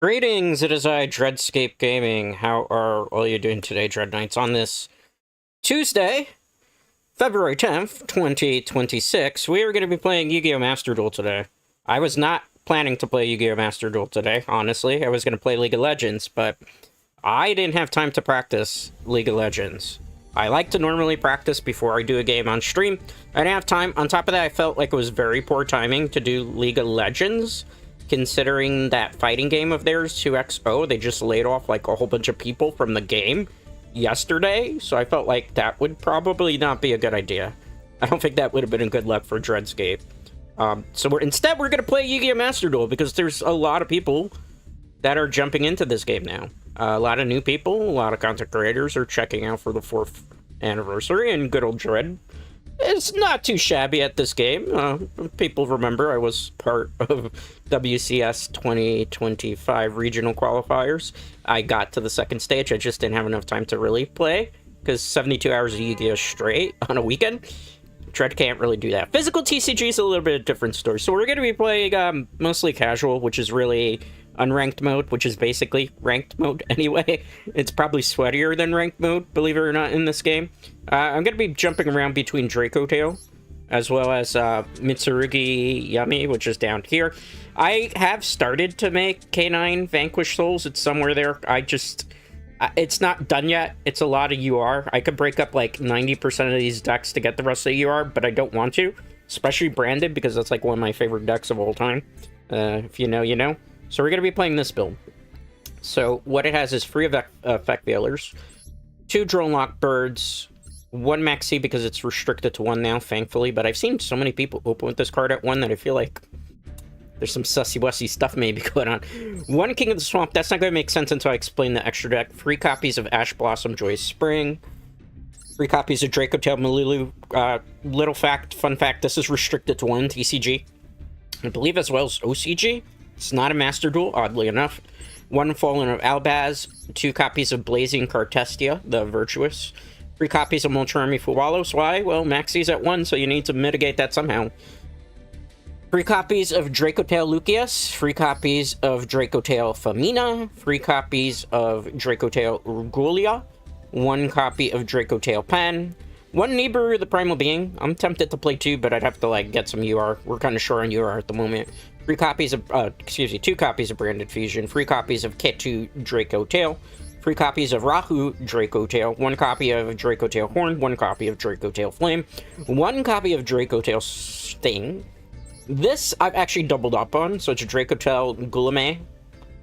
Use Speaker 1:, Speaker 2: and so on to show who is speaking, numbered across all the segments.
Speaker 1: Greetings, it is I, Dreadscape Gaming. How are all you doing today, Dread Knights, on this Tuesday, February 10th, 2026? We are going to be playing Yu-Gi-Oh! Master Duel today. I was not planning to play Yu-Gi-Oh! Master Duel today, honestly. I was going to play League of Legends, but I didn't have time to practice League of Legends. I like to normally practice before I do a game on stream. I didn't have time. On top of that, I felt like it was very poor timing to do League of Legends, considering that fighting game of theirs, 2XO, they just laid off like a whole bunch of people from the game yesterday, so I felt like that would probably not be a good idea. I don't think that would have been a good luck for Dreadscape. So instead we're going to play Yu-Gi-Oh! Master Duel, because there's a lot of people that are jumping into this game now. A lot of new people, a lot of content creators are checking out for the 4th anniversary, and good old Dread is not too shabby at this game. People remember I was part of WCS 2025 regional qualifiers. I got to the second stage. I just didn't have enough time to really play, because 72 hours of Yu-Gi-Oh! Straight on a weekend, Dread can't really do that. Physical TCG is a little bit of a different story. So we're going to be playing mostly casual, which is really unranked mode, which is basically ranked mode anyway. It's probably sweatier than ranked mode, believe it or not, in this game. I'm going to be jumping around between Dracotail, as well as Mitsurugi Yummy, which is down here. I have started to make K9 Vanquish Souls. It's somewhere there. It's not done yet. It's a lot of UR. I could break up like 90% of these decks to get the rest of the UR, but I don't want to. Especially Branded, because that's like one of my favorite decks of all time. If you know, you know. So we're going to be playing this build. So what it has is 3 effect veilers, 2 drone lock birds, 1 maxi because it's restricted to 1 now, thankfully. But I've seen so many people open with this card at 1 that I feel like there's some sussy-wussy stuff maybe going on. 1 King of the Swamp, that's not going to make sense until I explain the extra deck. 3 copies of Ash Blossom Joyous Spring. 3 copies of Dracotail Malulu. Little fact, fun fact, this is restricted to 1 TCG. I believe as well as OCG. It's not a Master Duel, oddly enough. 1 Fallen of Albaz, 2 copies of Blazing Cartestia, the Virtuous, 3 copies of Molcharmi Fuwalos. Why? Well, Maxi's at 1, so you need to mitigate that somehow. 3 copies of Dracotail Lucius, 3 copies of Dracotail Famina, 3 copies of Dracotail Urgulia, 1 copy of Dracotail Pen, 1 Nibiru the Primal Being. I'm tempted to play 2, but I'd have to like get some UR. We're kind of short on UR at the moment. 2 copies of Branded Fusion, 3 copies of Ketu Dracotail, 3 copies of Rahu Dracotail, 1 copy of Dracotail Horn, 1 copy of Dracotail Flame, 1 copy of Dracotail Sting. This I've actually doubled up on, so it's a Dracotail Gulame.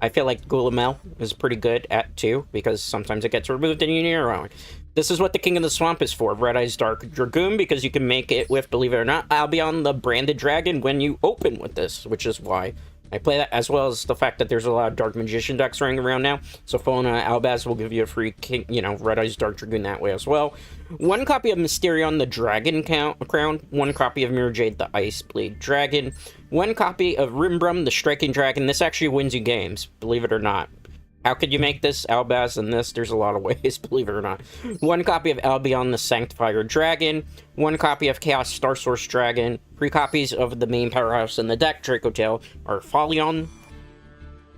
Speaker 1: I feel like Gulamel is pretty good at 2, because sometimes it gets removed and you need your own. This is what the King of the Swamp is for, Red Eyes Dark Dragoon, because you can make it with, believe it or not, Albion the Branded Dragon when you open with this, which is why I play that, as well as the fact that there's a lot of Dark Magician decks running around now. So Fona Albaz will give you a free King, Red Eyes Dark Dragoon that way as well. 1 copy of Mysterion the Dragon Crown, 1 copy of Mirror Jade the Ice Blade Dragon, 1 copy of Rimbrum the Striking Dragon. This actually wins you games, believe it or not. How could you make this Albaz and this? There's a lot of ways, believe it or not. 1 copy of Albion the Sanctifier Dragon, 1 copy of Chaos Star Source Dragon, 3 copies of the main powerhouse in the deck, Dracotail Arphalion,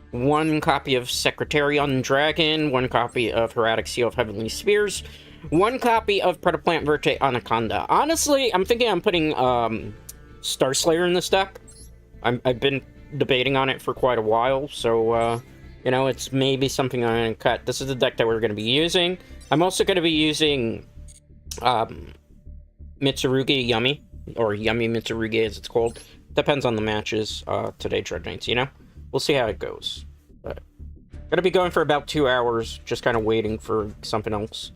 Speaker 1: 1 copy of Secretarion Dragon, 1 copy of Heradic Seal of Heavenly Spheres, 1 copy of Predaplant Verte Anaconda. Honestly, I'm thinking I'm putting Star Slayer in this deck. I've been debating on it for quite a while, so it's maybe something I'm going to cut. This is the deck that we're going to be using. I'm also going to be using Mitsurugi Yummy, or Yummy Mitsurugi as it's called. Depends on the matches today, Dread Knights, We'll see how it goes. But going to be going for about 2 hours, just kind of waiting for something else.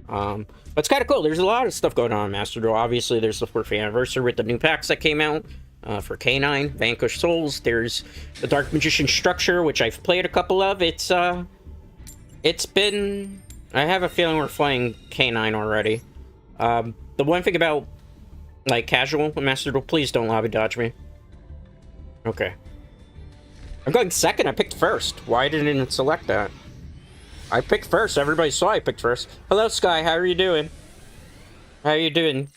Speaker 1: But it's kind of cool. There's a lot of stuff going on in Master Duel. Obviously, there's the 4th anniversary with the new packs that came out. For K9, Vanquish Souls, there's the Dark Magician Structure, which I've played a couple of. It's been... I have a feeling we're playing K9 already. The one thing about, like, casual Master Duel, please don't lobby dodge me. Okay. I'm going second, I picked first. Why didn't it select that? I picked first, everybody saw I picked first. Hello, Sky, how are you doing? How are you doing?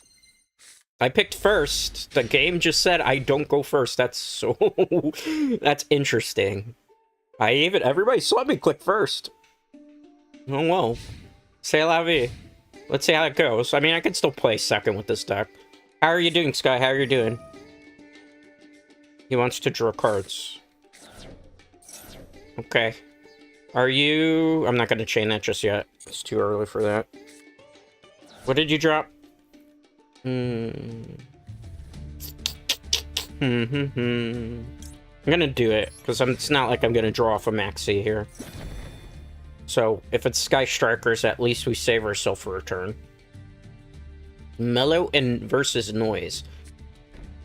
Speaker 1: I picked first. The game just said I don't go first. That's so... That's interesting. Everybody saw me click first. Oh, well. C'est la vie. Let's see how it goes. I mean, I can still play second with this deck. How are you doing, Sky? How are you doing? He wants to draw cards. Okay. Are you... I'm not going to chain that just yet. It's too early for that. What did you drop? I'm gonna do it, because it's not like I'm gonna draw off a maxi here. So, if it's Sky Strikers, at least we save ourselves for a turn. Mellow and versus noise.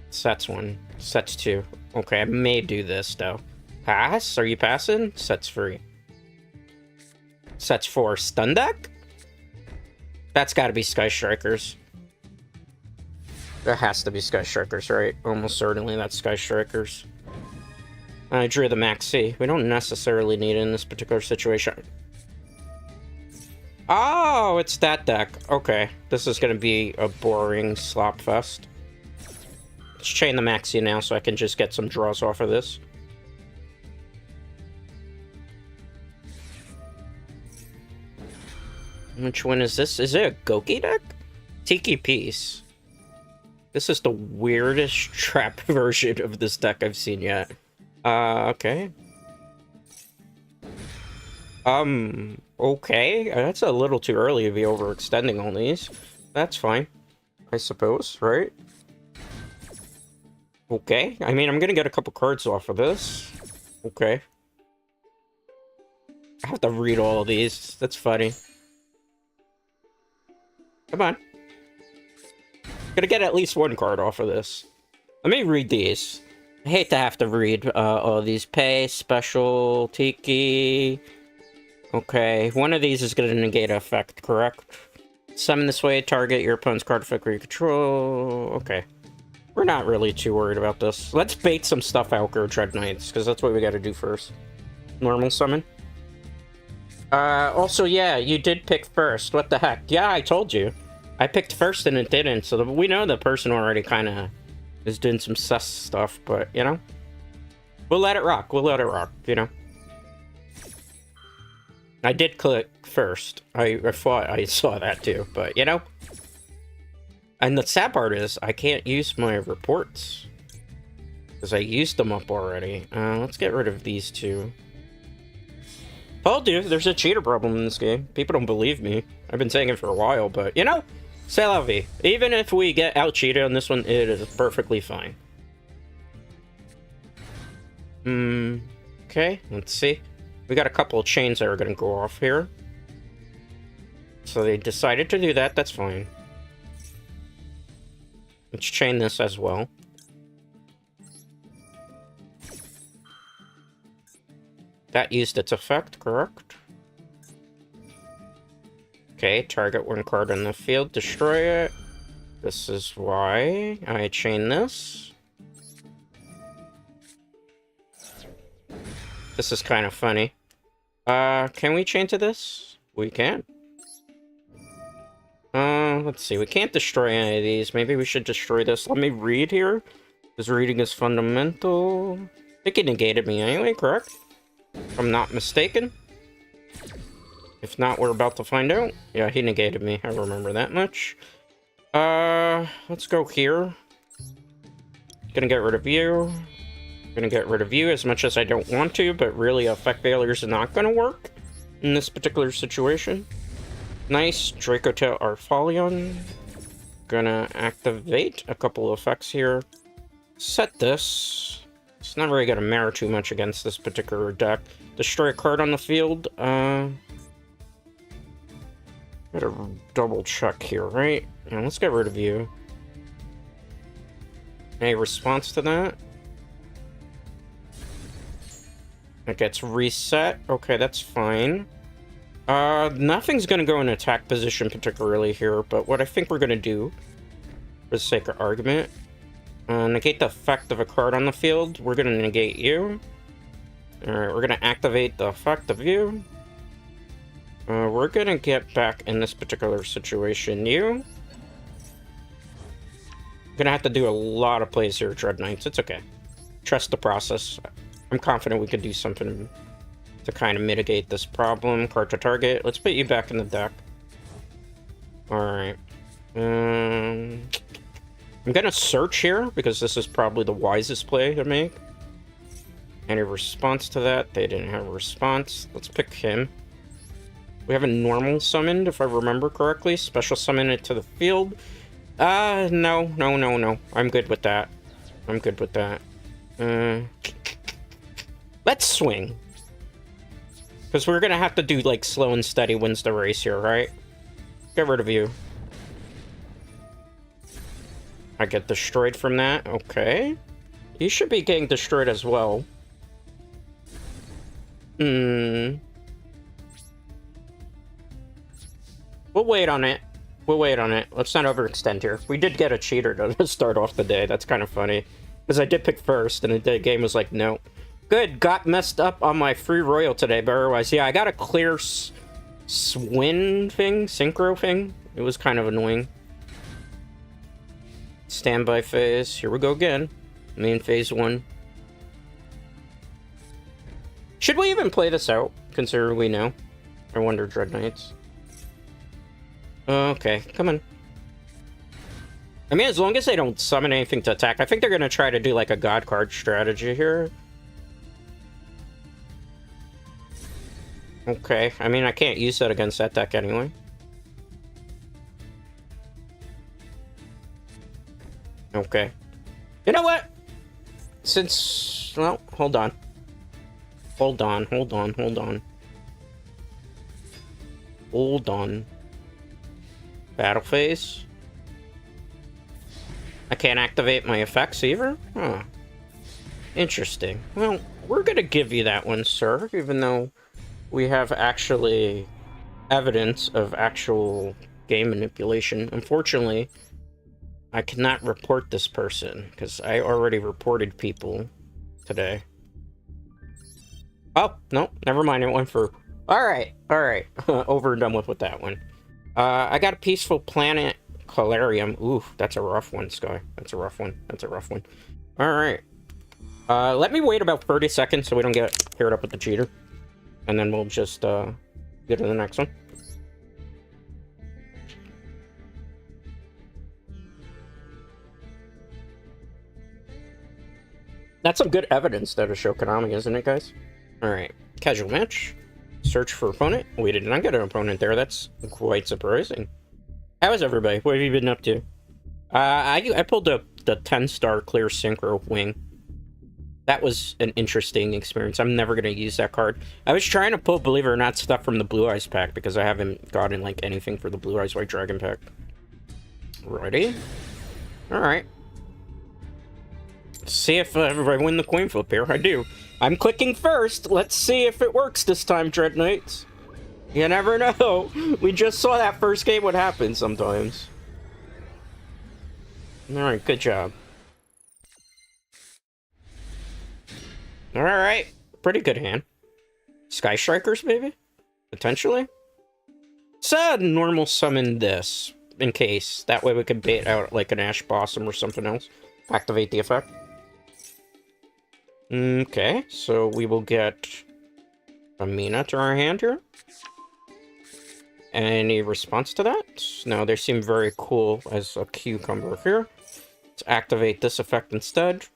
Speaker 1: Sets 1. Sets 2. Okay, I may do this, though. Pass? Are you passing? Sets 3. Sets 4. Stun deck? That's gotta be Sky Strikers. That has to be Sky Strikers, right? Almost certainly that's Sky Strikers. I drew the maxi. We don't necessarily need it in this particular situation. Oh, it's that deck. Okay. This is going to be a boring slop fest. Let's chain the maxi now so I can just get some draws off of this. Which one is this? Is it a Goki deck? Tiki Piece. This is the weirdest trap version of this deck I've seen yet. Okay. Okay. That's a little too early to be overextending on these. That's fine. I suppose, right? Okay. I mean, I'm gonna get a couple cards off of this. Okay. I have to read all of these. That's funny. Come on. Gonna get at least one card off of this. Let me read these. I hate to have to read all these. Pay, special, tiki. Okay, one of these is gonna negate effect, correct? Summon this way, target your opponent's card effect where you control. Okay. We're not really too worried about this. Let's bait some stuff out, Go Dread Knights, because that's what we gotta do first. Normal summon. Also, yeah, you did pick first. What the heck? Yeah, I told you. I picked first and it didn't, so we know the person already kind of is doing some sus stuff, but, you know? We'll let it rock. We'll let it rock, you know? I did click first. I thought I saw that too, but, you know? And the sad part is, I can't use my reports. Because I used them up already. Let's get rid of these two. Told you, there's a cheater problem in this game. People don't believe me. I've been saying it for a while, but, you know, c'est la vie. Even if we get out-cheated on this one, it is perfectly fine. Okay, let's see. We got a couple of chains that are going to go off here. So they decided to do that, that's fine. Let's chain this as well. That used its effect, correct? Okay, target one card on the field, destroy it. This is why I chain this. This is kind of funny. Can we chain to this? We can. Let's see. We can't destroy any of these. Maybe we should destroy this. Let me read here. Because reading is fundamental. I think he negated me anyway, correct? If I'm not mistaken. If not, we're about to find out. Yeah, he negated me. I remember that much. Let's go here. Gonna get rid of you. Gonna get rid of you as much as I don't want to, but really effect failures are not gonna work in this particular situation. Nice. Dracotail Arfalion. Gonna activate a couple of effects here. Set this. It's not really gonna matter too much against this particular deck. Destroy a card on the field. Gotta double check here, right? And let's get rid of you. Any response to that? It gets reset. Okay, that's fine. Nothing's gonna go in attack position particularly here, but what I think we're gonna do, for the sake of argument, negate the effect of a card on the field. We're gonna negate you. Alright, we're gonna activate the effect of you. We're gonna get back in this particular situation. You. Gonna have to do a lot of plays here, Dread Knights. It's okay. Trust the process. I'm confident we could do something to kind of mitigate this problem. Card to target. Let's put you back in the deck. Alright. I'm gonna search here, because this is probably the wisest play to make. Any response to that? They didn't have a response. Let's pick him. We have a normal summoned, if I remember correctly. Special summon it to the field. No. I'm good with that. I'm good with that. Let's swing. Because we're gonna have to do, like, slow and steady wins the race here, right? Get rid of you. I get destroyed from that. Okay. You should be getting destroyed as well. We'll wait on it. We'll wait on it. Let's not overextend here. We did get a cheater to start off the day. That's kind of funny. Because I did pick first, and the game was like, no. Good. Got messed up on my free royal today, but otherwise, yeah, I got a clear swing thing, synchro thing. It was kind of annoying. Standby phase. Here we go again. Main phase 1. Should we even play this out, considering we know? I wonder, Dread Knights. Okay, come on. I mean, as long as they don't summon anything to attack, I think they're going to try to do, like, a God card strategy here. Okay, I mean, I can't use that against that deck anyway. Okay. You know what? Since... well, hold on. Hold on. Battle phase. I can't activate my effects either? Huh. Interesting. Well, we're gonna give you that one, sir, even though we have actually evidence of actual game manipulation. Unfortunately, I cannot report this person, because I already reported people today. Oh, no, never mind, it went through. Alright. Over and done with that one. I got a Peaceful Planet Calarium. Ooh, that's a rough one, Sky. That's a rough one. Alright. Let me wait about 30 seconds so we don't get paired up with the cheater. And then we'll just, get to the next one. That's some good evidence that to show Konami, isn't it, guys? Alright, casual match. Search for opponent. We did not get an opponent there. That's quite surprising. How is everybody? What have you been up to? I pulled the 10-star clear synchro wing. That was an interesting experience. I'm never going to use that card. I was trying to pull, believe it or not, stuff from the Blue Eyes pack because I haven't gotten, like, anything for the Blue Eyes White Dragon pack. Ready? Alright. See if I win the coin flip here. I do. I'm clicking first. Let's see if it works this time, Dread Knights. You never know. We just saw that first game what happens sometimes. Alright, good job. Alright. Pretty good hand. Sky Strikers, maybe? Potentially? So, normal summon this. In case. That way we can bait out like an Ash Blossom or something else. Activate the effect. Okay, so we will get a Mina to our hand here. Any response to that? No, they seem very cool as a cucumber here. Let's activate this effect instead.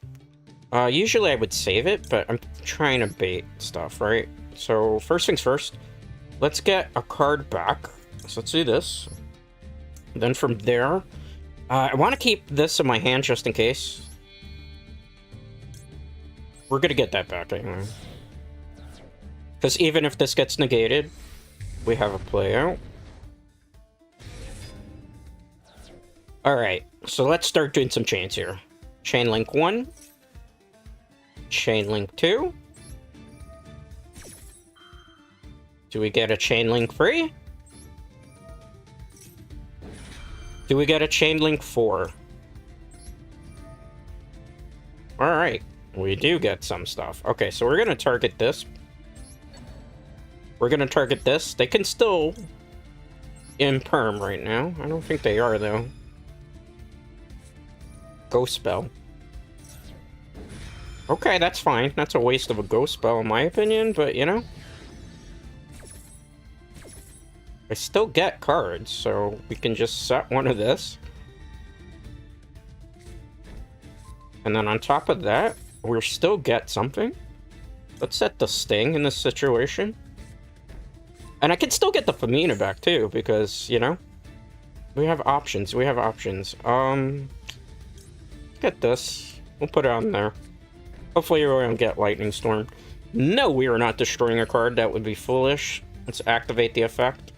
Speaker 1: Usually I would save it, but I'm trying to bait stuff, right? So, first things first, let's get a card back. So let's do this. Then from there, I want to keep this in my hand just in case. We're gonna get that back anyway. Because even if this gets negated, we have a play out. Alright, so let's start doing some chains here. Chain link 1. Chain link 2. Do we get a chain link 3? Do we get a chain link 4? Alright. We do get some stuff. Okay, so we're gonna target this. We're gonna target this. They can still imperm right now. I don't think they are, though. Ghost Spell. Okay, that's fine. That's a waste of a Ghost Spell, in my opinion, but, you know, I still get cards, so we can just set one of this. And then on top of that, we'll still get something. Let's set the Sting in this situation. And I can still get the Femina back too, because, you know, we have options. We have options. Get this. We'll put it on there. Hopefully we don't get Lightning Storm. No, we are not destroying a card. That would be foolish. Let's activate the effect.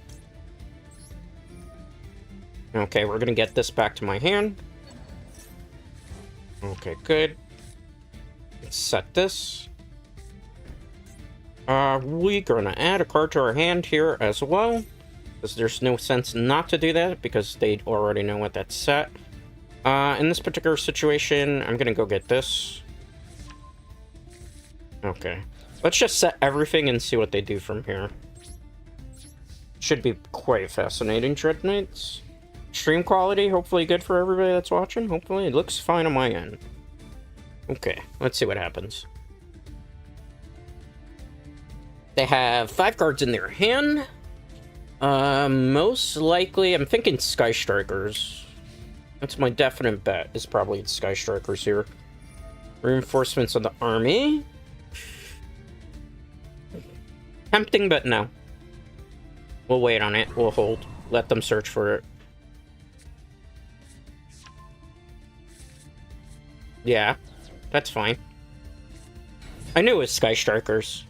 Speaker 1: Okay, we're gonna get this back to my hand. Okay, good. Let's set this. We're gonna add a card to our hand here as well, because there's no sense not to do that, because they already know what that's set. In this particular situation, I'm gonna go get this. Okay. Let's just set everything and see what they do from here. Should be quite fascinating, Dread Knights. Stream quality, hopefully good for everybody that's watching. Hopefully, it looks fine on my end. Okay, let's see what happens. They have 5 cards in their hand. Most likely, I'm thinking Sky Strikers. That's my definite bet, is probably Sky Strikers here. Reinforcements of the army. Tempting, but no. We'll wait on it. We'll hold. Let them search for it. Yeah, that's fine. I knew it was Sky Strikers.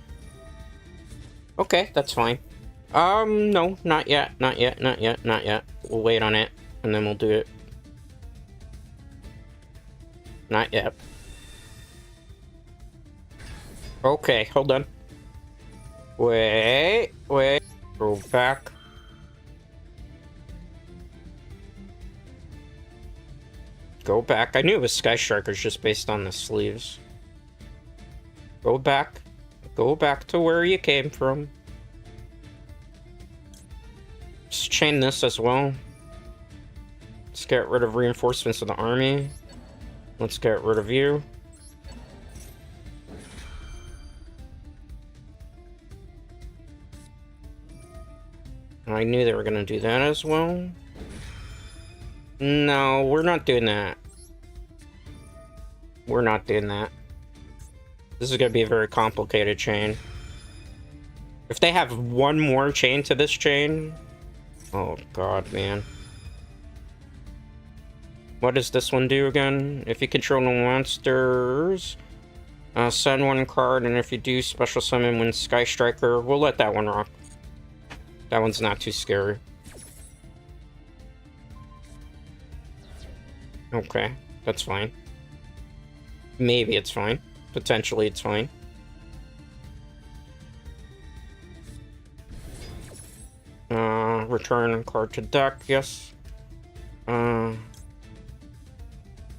Speaker 1: Okay, that's fine. No, not yet, not yet, not yet, not yet. We'll wait on it, and then we'll do it. Not yet. Okay, hold on. Wait. Go back. Go back. I knew it was Sky Strikers just based on the sleeves. Go back. Go back to where you came from. Just chain this as well. Let's get rid of reinforcements of the army. Let's get rid of you. I knew they were going to do that as well. No, we're not doing that. We're not doing that. This is going to be a very complicated chain. If they have one more chain to this chain... Oh, God, man. What does this one do again? If you control no monsters... send one card, and if you do, special summon when Sky Striker. We'll let that one rock. That one's not too scary. Okay, that's fine. Maybe it's fine. Potentially it's fine. Return card to deck, yes.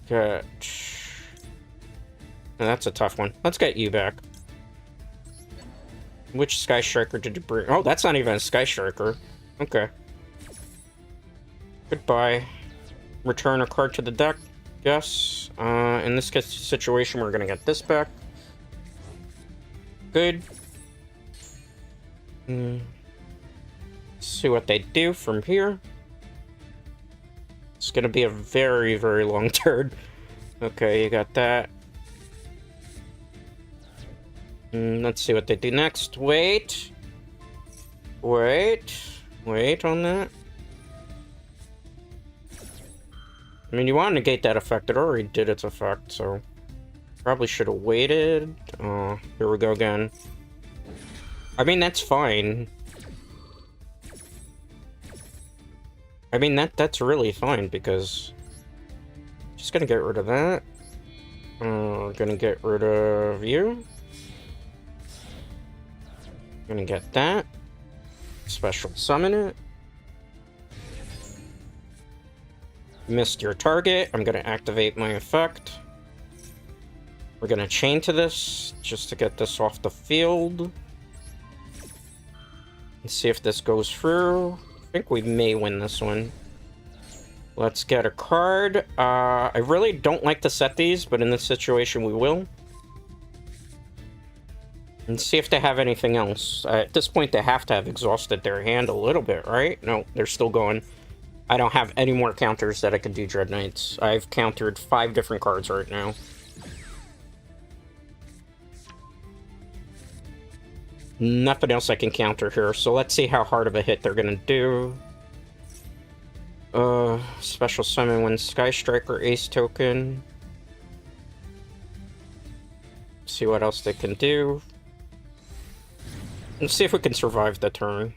Speaker 1: Get... Now that's a tough one. Let's get you back. Which Sky Striker did you bring? Oh, that's not even a Sky Striker. Okay. Goodbye. Return a card to the deck. Yes. In this situation, we're gonna get this back. Good. See what they do from here. It's gonna be a very, very long turn. Okay, you got that. Let's see what they do next. Wait on that. I mean, you want to negate that effect. It already did its effect, so... Probably should have waited. Oh, here we go again. I mean, that's fine. I mean, that's really fine, because... Just gonna get rid of that. Gonna get rid of you. Gonna get that. Special summon it. Missed your target. I'm gonna activate my effect. We're gonna chain to this just to get this off the field. And see if this goes through. I think we may win this one. Let's get a card. I really don't like to set these, but in this situation we will. And see if they have anything else. At this point, they have to have exhausted their hand a little bit, right? No, they're still going. I don't have any more counters that I can do Dread Knights. I've countered 5 different cards right now. Nothing else I can counter here, so let's see how hard of a hit they're gonna do. Special summon when Sky Striker Ace token. See what else they can do. Let's see if we can survive the turn.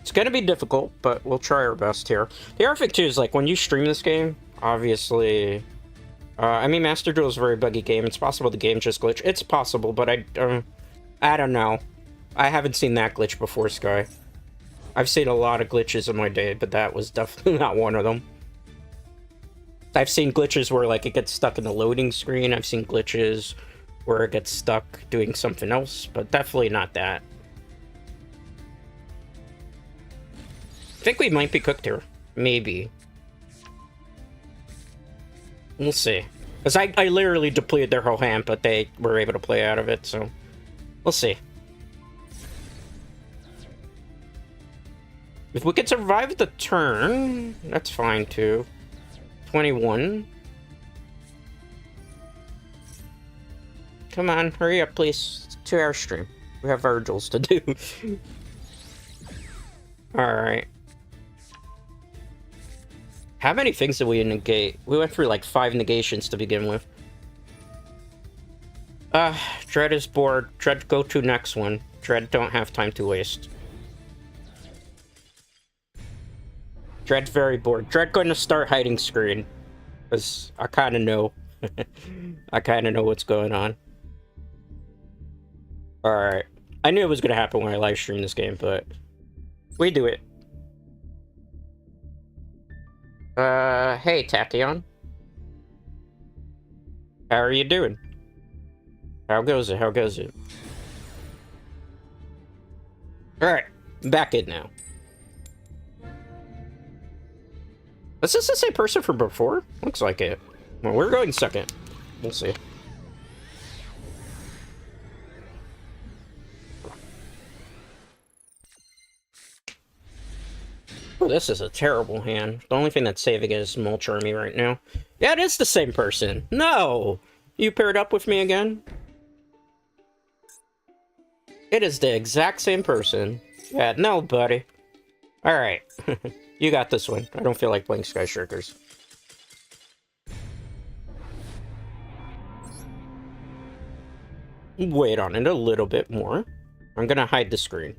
Speaker 1: It's gonna be difficult, but we'll try our best here. The other thing too is, like, when you stream this game, obviously, I mean, Master Duel is a very buggy game. It's possible the game just glitched. It's possible, but I don't know. I haven't seen that glitch before, Sky. I've seen a lot of glitches in my day, but that was definitely not one of them. I've seen glitches where, like, it gets stuck in the loading screen. I've seen glitches where it gets stuck doing something else, but definitely not that. I think we might be cooked here. Maybe. We'll see. Because I literally depleted their whole hand, but they were able to play out of it, so... We'll see. If we can survive the turn, that's fine, too. 21. Come on, hurry up, please. It's a 2-hour stream. We have our duels to do. Alright. How many things did we negate? We went through like 5 negations to begin with. Dread is bored. Dread, go to next one. Dread don't have time to waste. Dread's very bored. Dread going to start hiding screen. Because I kind of know. I kind of know what's going on. Alright. I knew it was going to happen when I live streamed this game, but... we do it. Hey, Tachyon. How are you doing? How goes it? How goes it? Alright, back in now. Is this the same person from before? Looks like it. Well, we're going second. We'll see. Oh, this is a terrible hand. The only thing that's saving it is Mulch Army right now. Yeah, it is the same person. No! You paired up with me again? It is the exact same person. Yeah, no, buddy. Alright. You got this one. I don't feel like playing Sky Strikers. Wait on it a little bit more. I'm gonna hide the screen.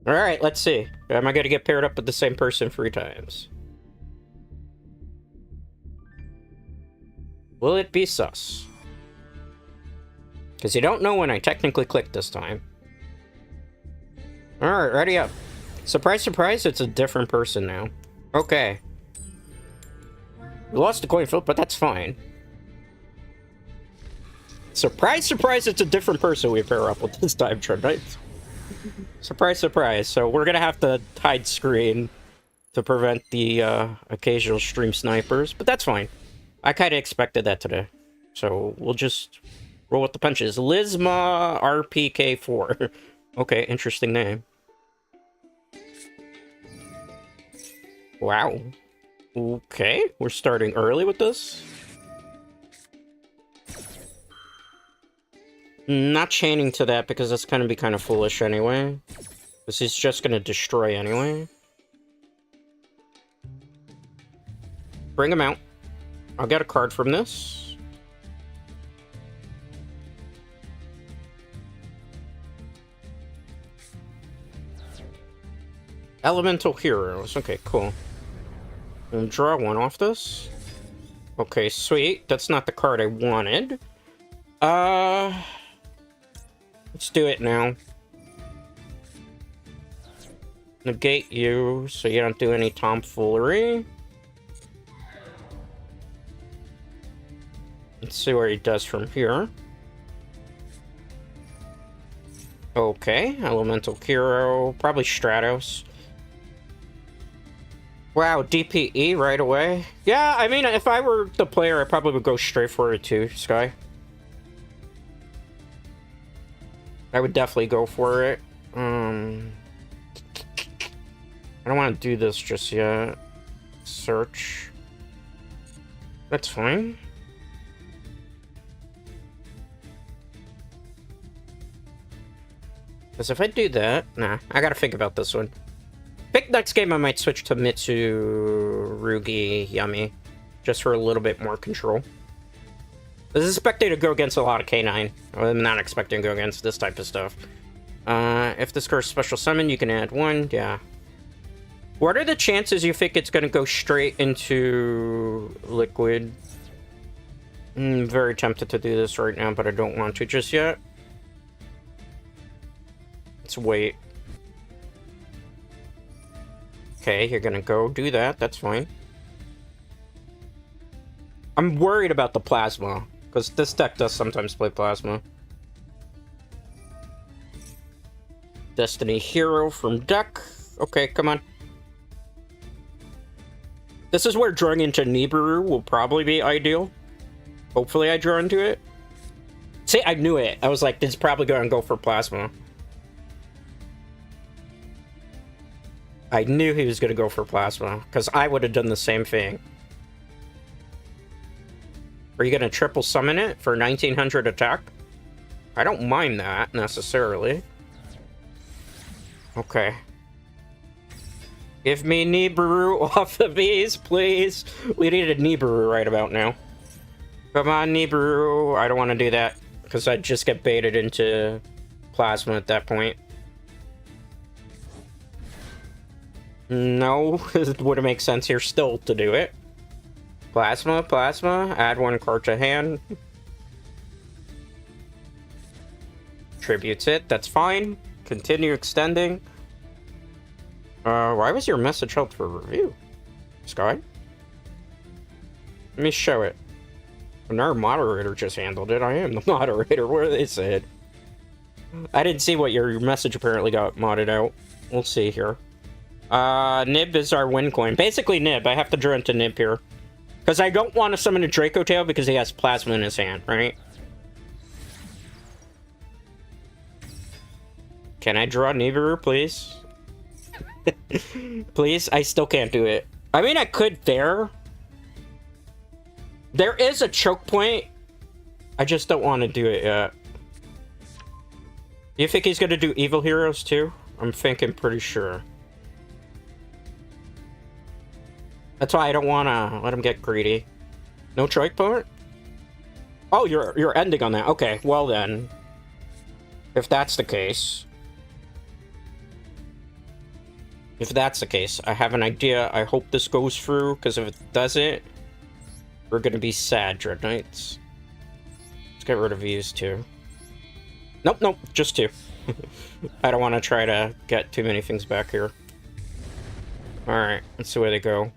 Speaker 1: Alright, let's see. Am I gonna get paired up with the same person 3 times? Will it be sus? Because you don't know when I technically clicked this time. Alright, ready up. Surprise, surprise, it's a different person now. Okay. We lost the coin flip, but that's fine. Surprise, surprise, it's a different person we pair up with this time, Dread Knights. Surprise, surprise. So we're gonna have to hide screen to prevent the occasional stream snipers, but that's fine. I kind of expected that today. So we'll just roll with the punches. Lizma RPK4. Okay, interesting name. Wow. Okay, we're starting early with this. Not chaining to that because that's gonna be kind of foolish anyway. This is just gonna destroy anyway. Bring him out. I'll get a card from this. Elemental Heroes. Okay, cool. We'll draw one off this. Okay, sweet. That's not the card I wanted. Let's do it now. Negate you, so you don't do any tomfoolery. Let's see what he does from here. Okay, Elemental Hero, probably Stratos. Wow, DPE right away? Yeah, I mean, if I were the player, I probably would go straight for it too, Sky. I would definitely go for it. I don't want to do this just yet. Search. That's fine. Because if I do that... Nah, I gotta think about this one. I think next game I might switch to Mitsurugi Yami. Just for a little bit more control. I was expecting to go against a lot of K9. I'm not expecting to go against this type of stuff. If this card's special summon, you can add one. Yeah. What are the chances you think it's going to go straight into liquid? I'm very tempted to do this right now, but I don't want to just yet. Let's wait. Okay, you're going to go do that. That's fine. I'm worried about the plasma, because this deck does sometimes play plasma. Destiny Hero from deck. Okay, come on. This is where drawing into Nibiru will probably be ideal. Hopefully I draw into it. See, I knew it. I was like, this is probably going to go for plasma. I knew he was going to go for plasma, because I would have done the same thing. Are you going to triple summon it for 1900 attack? I don't mind that, necessarily. Okay. Give me Nibiru off the bees, please. We need a Nibiru right about now. Come on, Nibiru. I don't want to do that, because I'd just get baited into plasma at that point. No, it wouldn't make sense here still to do it. Plasma, plasma, add one card to hand. Tributes it, that's fine. Continue extending. Why was your message held for review? Sky? Let me show it. Our moderator just handled it. I am the moderator. What are they said? I didn't see what your message apparently got modded out. We'll see here. Nib is our win coin. Basically Nib. I have to draw into Nib here. Because I don't want to summon a Dracotail because he has plasma in his hand, right? Can I draw Nibiru, please? Please? I still can't do it. I mean, I could there. There is a choke point. I just don't want to do it yet. Do you think he's going to do Evil Heroes too? I'm thinking pretty sure. That's why I don't want to let him get greedy. No choke point? Oh, you're ending on that. Okay, well then. If that's the case. If that's the case, I have an idea. I hope this goes through, because if it doesn't, we're going to be sad, Dread Knights. Let's get rid of these two. Nope, nope, just two. I don't want to try to get too many things back here. Alright, let's see where they go.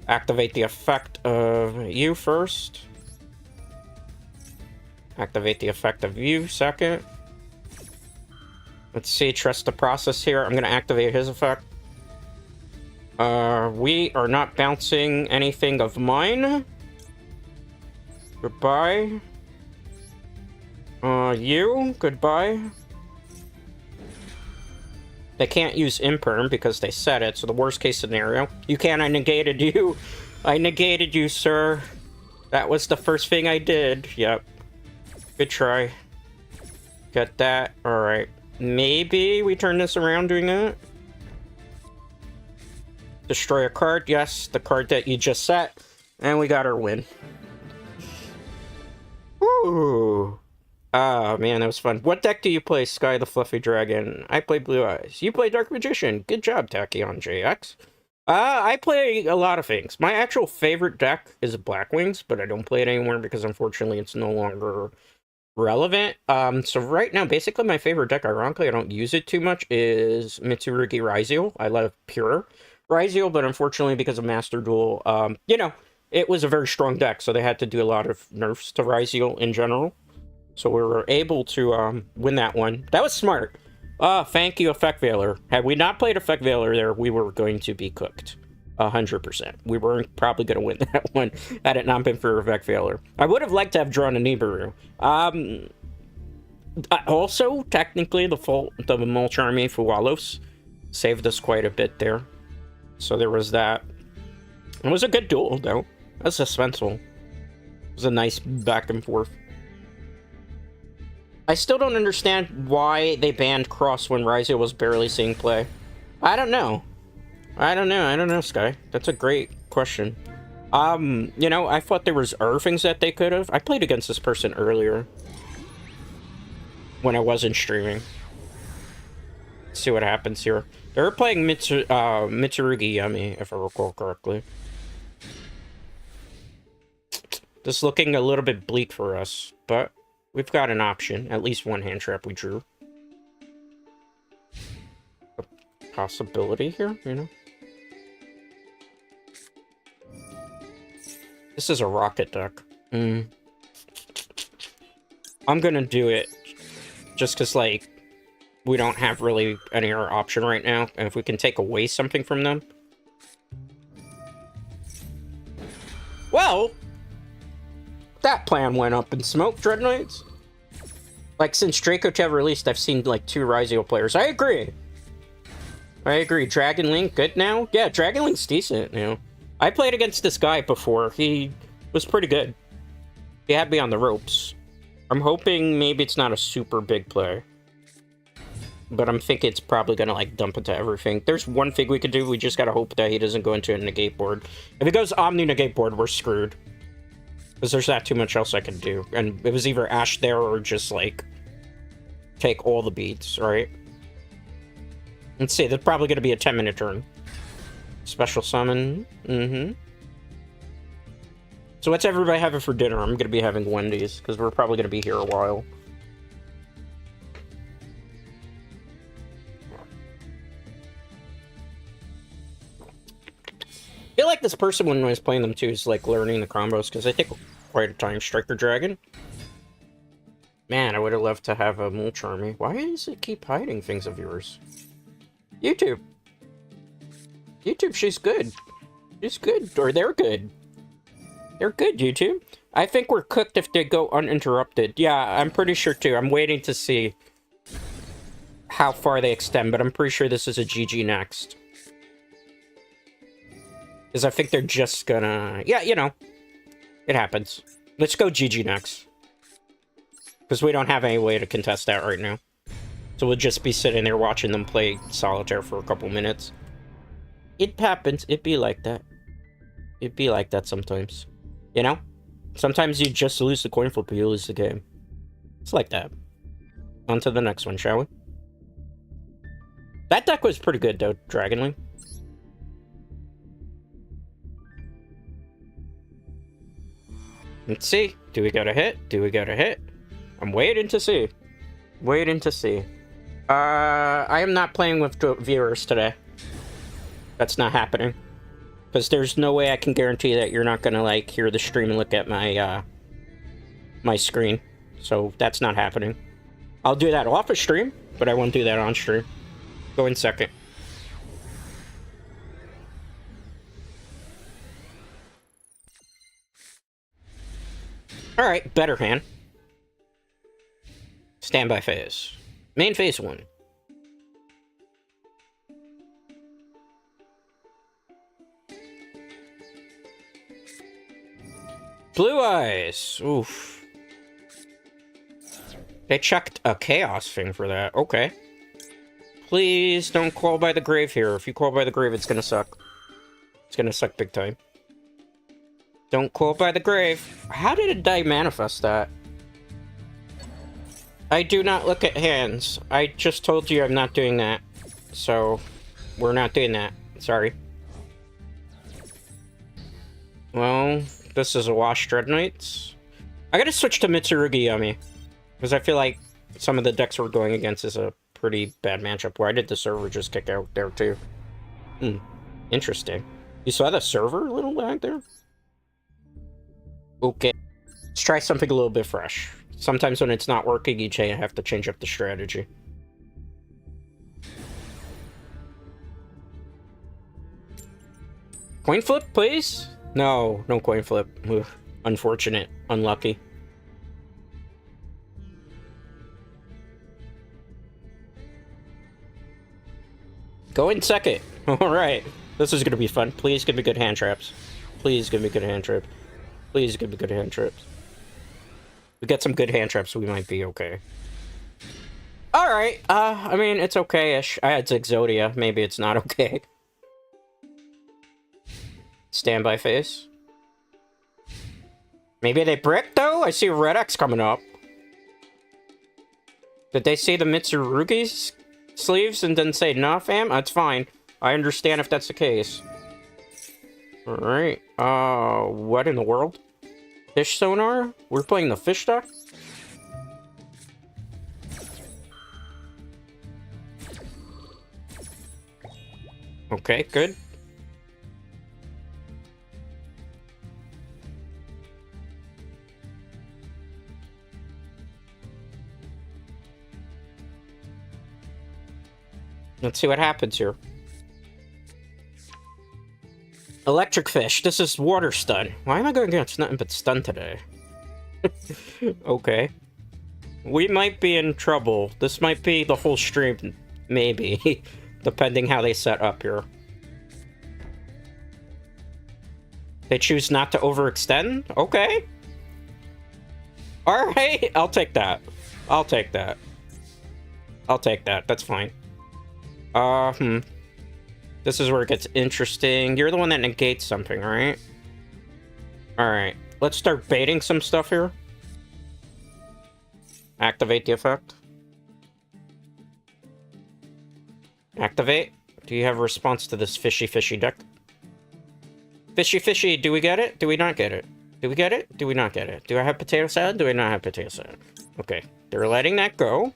Speaker 1: Activate the effect of you first. Activate the effect of you second. Let's see, trust the process here. I'm going to activate his effect. We are not bouncing anything of mine. Goodbye. You, goodbye. They can't use imperm because they said it, so the worst case scenario. You can't, I negated you. I negated you, sir. That was the first thing I did. Yep. Good try. Got that. Alright. Maybe we turn this around doing that. Destroy a card. Yes, the card that you just set. And we got our win. Ooh. Ah, man, that was fun. What deck do you play, Sky the Fluffy Dragon? I play Blue Eyes. You play Dark Magician. Good job, Tachyon JX. I play a lot of things. My actual favorite deck is Black Wings, but I don't play it anymore because unfortunately it's no longer relevant. So right now, basically my favorite deck, ironically, I don't use it too much, is Mitsurugi Raizio. I love pure Raizio, but unfortunately because of Master Duel, you know, it was a very strong deck, so they had to do a lot of nerfs to Raizio in general. So we were able to win that one. That was smart. Thank you, Effect Veiler. Had we not played Effect Veiler there, we were going to be cooked. 100%. We weren't probably going to win that one had it not been for a Vec failure. I would have liked to have drawn a Nibiru. Also, technically, the Mulch Army for Walos saved us quite a bit there. So there was that. It was a good duel, though. It was suspenseful. It was a nice back and forth. I still don't understand why they banned Cross when Ryzio was barely seeing play. I don't know. I don't know, Sky. That's a great question. You know, I thought there was other things that they could have. I played against this person earlier. When I wasn't streaming. Let's see what happens here. They were playing Mitsurugi Yumi, if I recall correctly. This is looking a little bit bleak for us, but we've got an option. At least one hand trap we drew. A possibility here, you know? This is a rocket deck. I'm gonna do it. Just because, like, we don't have really any other option right now. And if we can take away something from them. Well, that plan went up in smoke, Dread Knights. Like, since Dracotail released, I've seen, like, 2 Ryzio players. I agree. Dragon Link, good now? Yeah, Dragon Link's decent, you know. I played against this guy before. He was pretty good. He had me on the ropes. I'm hoping maybe it's not a super big play. But I'm thinking it's probably gonna, like, dump into everything. There's one thing we could do. We just gotta hope that he doesn't go into a negate board. If it goes Omni negate board, we're screwed. Because there's not too much else I can do. And it was either Ash there or just, like, take all the beats, right? Let's see. There's probably gonna be a 10-minute turn. Special summon. So what's everybody having for dinner? I'm gonna be having Wendy's, because we're probably gonna be here a while. I feel like this person, when I was playing them too, is like learning the combos, because I take quite a time. Striker Dragon. Man, I would have loved to have a Mulch Army. Why does it keep hiding things of yours? YouTube. YouTube, she's good. She's good. Or they're good. They're good, YouTube. I think we're cooked if they go uninterrupted. Yeah, I'm pretty sure too. I'm waiting to see how far they extend, but I'm pretty sure this is a GG next. Because I think they're just gonna... Yeah, you know. It happens. Let's go GG next. Because we don't have any way to contest that right now. So we'll just be sitting there watching them play solitaire for a couple minutes. It happens. It'd be like that. It'd be like that sometimes. You know? Sometimes you just lose the coin flip, but you lose the game. It's like that. On to the next one, shall we? That deck was pretty good, though, Dragonling. Let's see. Do we got a hit? Do we got a hit? I'm waiting to see. Waiting to see. I am not playing with viewers today. That's not happening. Because there's no way I can guarantee that you're not gonna, like, hear the stream and look at my, my screen. So, that's not happening. I'll do that off of stream, but I won't do that on stream. Go in second. Alright, better hand. Standby phase. Main phase 1. Blue Eyes. Oof. They chucked a Chaos thing for that. Okay. Please don't call by the grave here. If you call by the grave, it's gonna suck. It's gonna suck big time. Don't call by the grave. How did I manifest that? I do not look at hands. I just told you I'm not doing that. So, we're not doing that. Sorry. Well, this is a wash, Dread Knights. I gotta switch to Mitsurugi Yumi. Because I feel like some of the decks we're going against is a pretty bad matchup. Why did the server just kick out there too? Interesting. You saw the server a little lag there? Okay. Let's try something a little bit fresh. Sometimes when it's not working, you have to change up the strategy. Coin flip, please? No, no coin flip. Ugh. Unfortunate. Unlucky. Go in second. Alright. This is gonna be fun. Please give me good hand traps. Please give me good hand traps. Please give me good hand traps. We get some good hand traps, we might be okay. Alright, I mean, it's okay-ish. I had Exodia. Maybe it's not okay. Standby phase. Maybe they brick, though? I see Red X coming up. Did they see the Mitsurugi's sleeves and then say, nah, fam? That's fine. I understand if that's the case. Alright, what in the world? Fish sonar? We're playing the fish deck? Okay, good. Let's see what happens here. Electric fish. This is water stun. Why am I going against nothing but stun today? Okay. We might be in trouble. This might be the whole stream, maybe. Depending how they set up here. They choose not to overextend? Okay. Alright, I'll take that. I'll take that. I'll take that. That's fine. This is where it gets interesting. You're the one that negates something, right? Alright. Let's start baiting some stuff here. Activate the effect. Activate. Do you have a response to this fishy deck? Fishy, do we get it? Do we not get it? Do we get it? Do we not get it? Do I have potato salad? Do I not have potato salad? Okay. They're letting that go.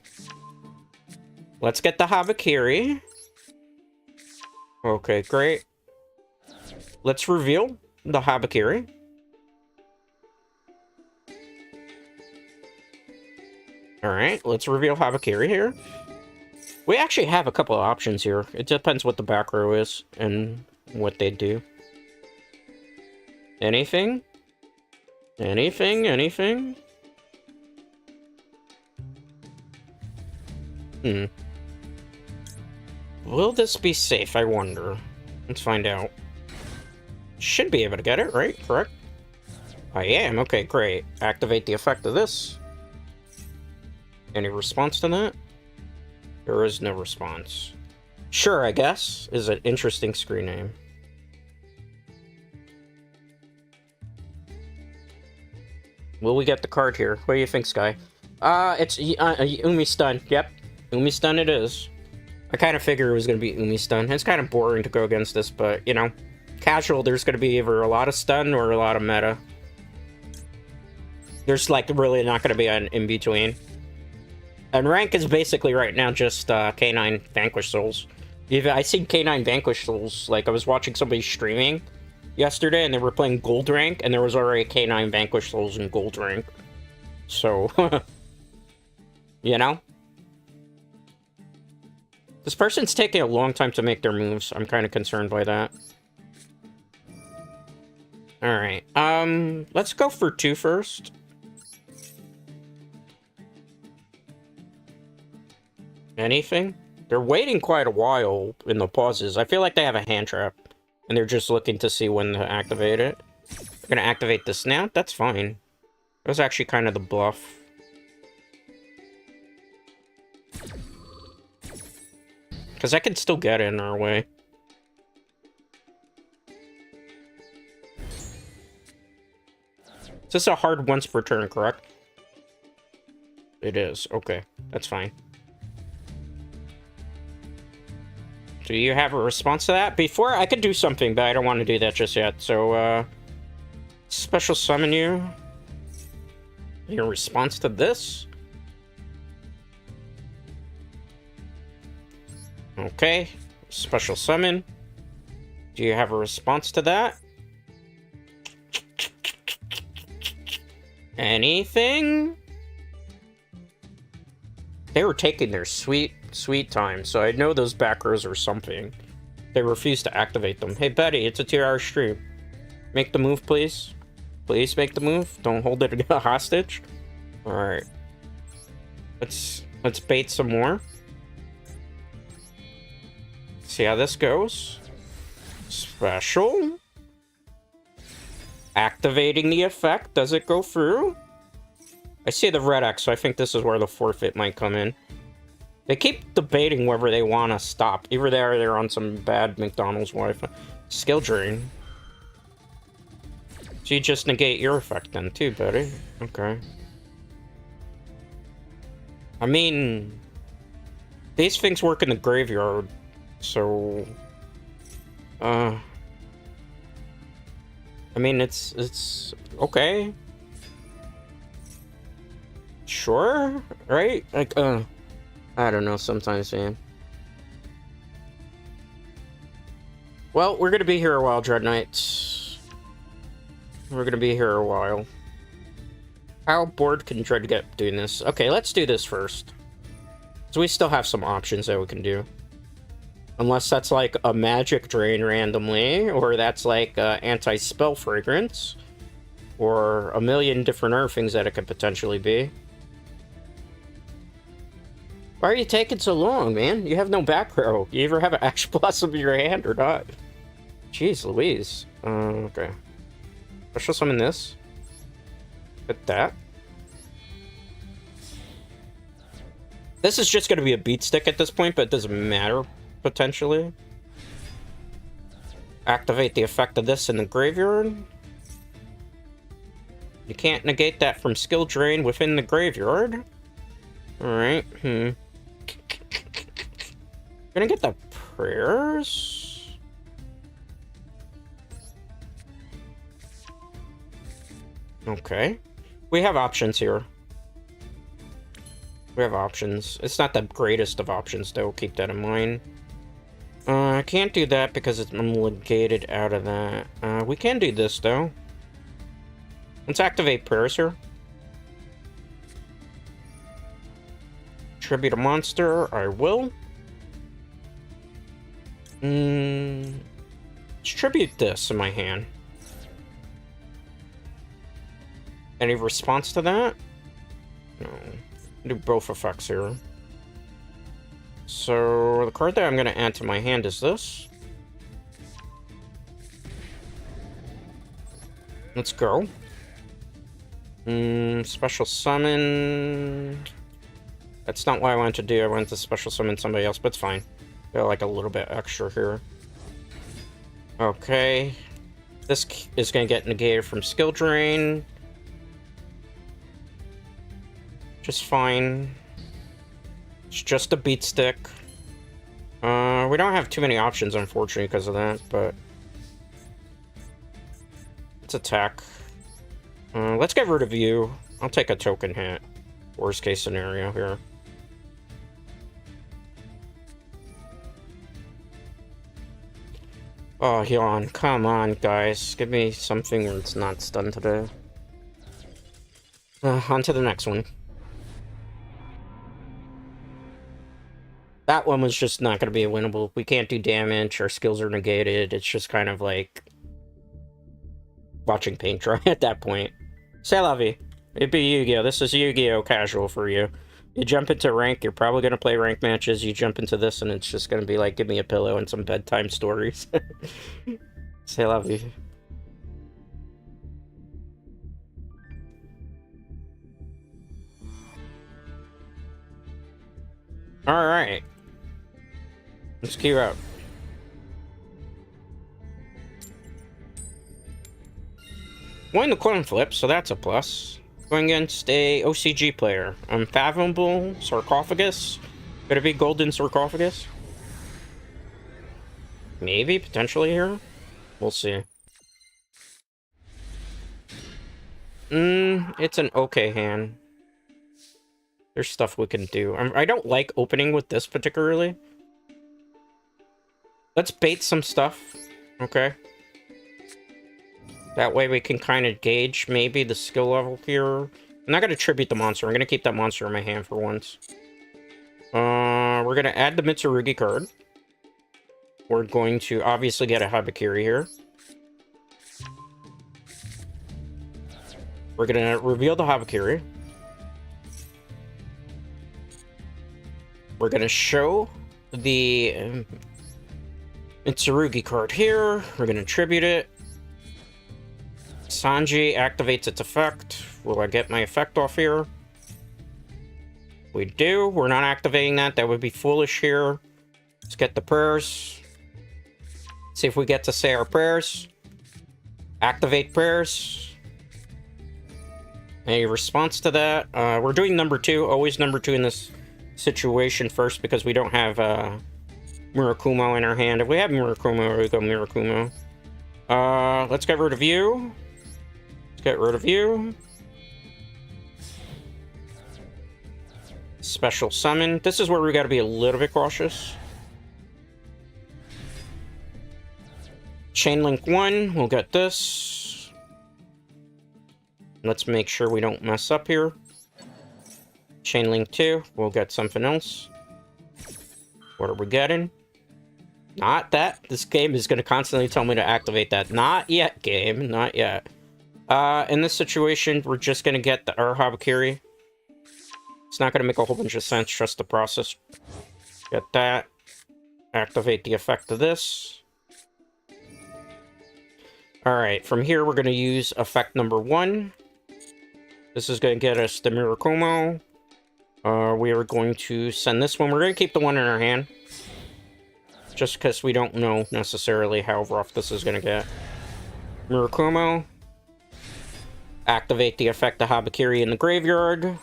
Speaker 1: Let's get the Habakiri. Okay, great. Let's reveal the Habakiri. Alright, let's reveal Habakiri here. We actually have a couple of options here. It depends what the back row is and what they do. Anything? Anything? Will this be safe, I wonder? Let's find out. Should be able to get it, right? Correct? I am. Okay, great. Activate the effect of this. Any response to that? There is no response. Sure, I guess, is an interesting screen name. Will we get the card here? What do you think, Sky? It's Umi Stun. Yep. Umi Stun it is. I kind of figured it was going to be Umi Stun. It's kind of boring to go against this, but, you know, casual, there's going to be either a lot of stun or a lot of meta. There's, like, really not going to be an in-between. And rank is basically right now just K9 Vanquish Souls. I seen K9 Vanquish Souls, like, I was watching somebody streaming yesterday, and they were playing Gold Rank, and there was already K9 Vanquish Souls in Gold Rank. So, you know? This person's taking a long time to make their moves. I'm kind of concerned by that. Alright, let's go for 2 first. Anything? They're waiting quite a while in the pauses. I feel like they have a hand trap, and they're just looking to see when to activate it. They're gonna activate this now? That's fine. That was actually kind of the bluff. Because I can still get in our way. Is this a hard once per turn, correct? It is. Okay, that's fine. Do you have a response to that? Before, I could do something, but I don't want to do that just yet. So, special summon you. Your response to this? Okay. Special summon. Do you have a response to that? Anything? They were taking their sweet time, so I know those back rows are something. They refuse to activate them. Hey, Betty, it's a 2-hour stream. Make the move, please. Please make the move. Don't hold it hostage. Alright. Let's bait some more. See how this goes. Special. Activating the effect. Does it go through? I see the red X, so I think this is where the forfeit might come in. They keep debating whether they want to stop. Either they're on some bad McDonald's Wi-Fi. Skill drain. So you just negate your effect then too, buddy. Okay. I mean, these things work in the graveyard, so... I mean, it's okay. Sure, right? Like, I don't know sometimes, man. Well, we're gonna be here a while, Dread Knights. We're gonna be here a while. How bored can Dread get doing this? Okay, let's do this first. So we still have some options that we can do. Unless that's like a magic drain randomly, or that's like anti-spell fragrance, or a million different other things that it could potentially be. Why are you taking so long, man? You have no back row. You either have an Ash Blossom in your hand or not. Jeez Louise. Okay. Special summon this. Hit that. This is just going to be a beat stick at this point, but it doesn't matter, potentially. Activate the effect of this in the graveyard. You can't negate that from skill drain within the graveyard. Alright, Gonna get the prayers. Okay. We have options here. We have options. It's not the greatest of options, though. Keep that in mind. I can't do that because I'm negated out of that. We can do this, though. Let's activate prayers here. Tribute a monster. I will. Let's tribute this in my hand. Any response to that? No. Do both effects here. So the card that I'm going to add to my hand is this. Let's go. Special summon. That's not what I wanted to do. I wanted to special summon somebody else, but it's fine. Got like a little bit extra here. Okay. This is going to get negated from skill drain. Just fine. It's just a beat stick. We don't have too many options, unfortunately, because of that, but... let's attack. Let's get rid of you. I'll take a token hit. Worst case scenario here. Oh, yawn. Come on, guys. Give me something where it's not stunned today. On to the next one. That one was just not going to be winnable. We can't do damage. Our skills are negated. It's just kind of like... watching paint dry at that point. C'est la vie. It'd be Yu-Gi-Oh! This is Yu-Gi-Oh! Casual for you. You jump into rank, you're probably going to play rank matches. You jump into this, and it's just going to be like, give me a pillow and some bedtime stories. C'est la vie. Alright. Let's queue up. Won the coin flip, so that's a plus. Going against a OCG player. Unfathomable Sarcophagus. Could it be Golden Sarcophagus? Maybe, potentially here. We'll see. It's an okay hand. There's stuff we can do. I don't like opening with this particularly. Let's bait some stuff. Okay. That way we can kind of gauge maybe the skill level here. I'm not going to tribute the monster. I'm going to keep that monster in my hand for once. We're going to add the Mitsurugi card. We're going to obviously get a Habakiri here. We're going to reveal the Habakiri. We're going to show the Itsurugi card here. We're going to tribute it. Sanji activates its effect. Will I get my effect off here? We do. We're not activating that. That would be foolish here. Let's get the prayers. See if we get to say our prayers. Activate prayers. A response to that. We're doing number 2. Always number 2 in this situation first because we don't have Murakumo in our hand. If we have Murakumo, we go Murakumo. Let's get rid of you. Let's get rid of you. Special summon. This is where we got to be a little bit cautious. Chain link 1. We'll get this. Let's make sure we don't mess up here. Chain link 2. We'll get something else. What are we getting? Not that. This game is going to constantly tell me to activate that. Not yet, game. Not yet. In this situation, we're just going to get our Habakiri. It's not going to make a whole bunch of sense. Trust the process. Get that. Activate the effect of this. Alright, from here, we're going to use effect number 1. This is going to get us the Murakumo. We are going to send this one. We're going to keep the one in our hand. Just because we don't know necessarily how rough this is going to get. Murakumo. Activate the effect of Habakiri in the graveyard.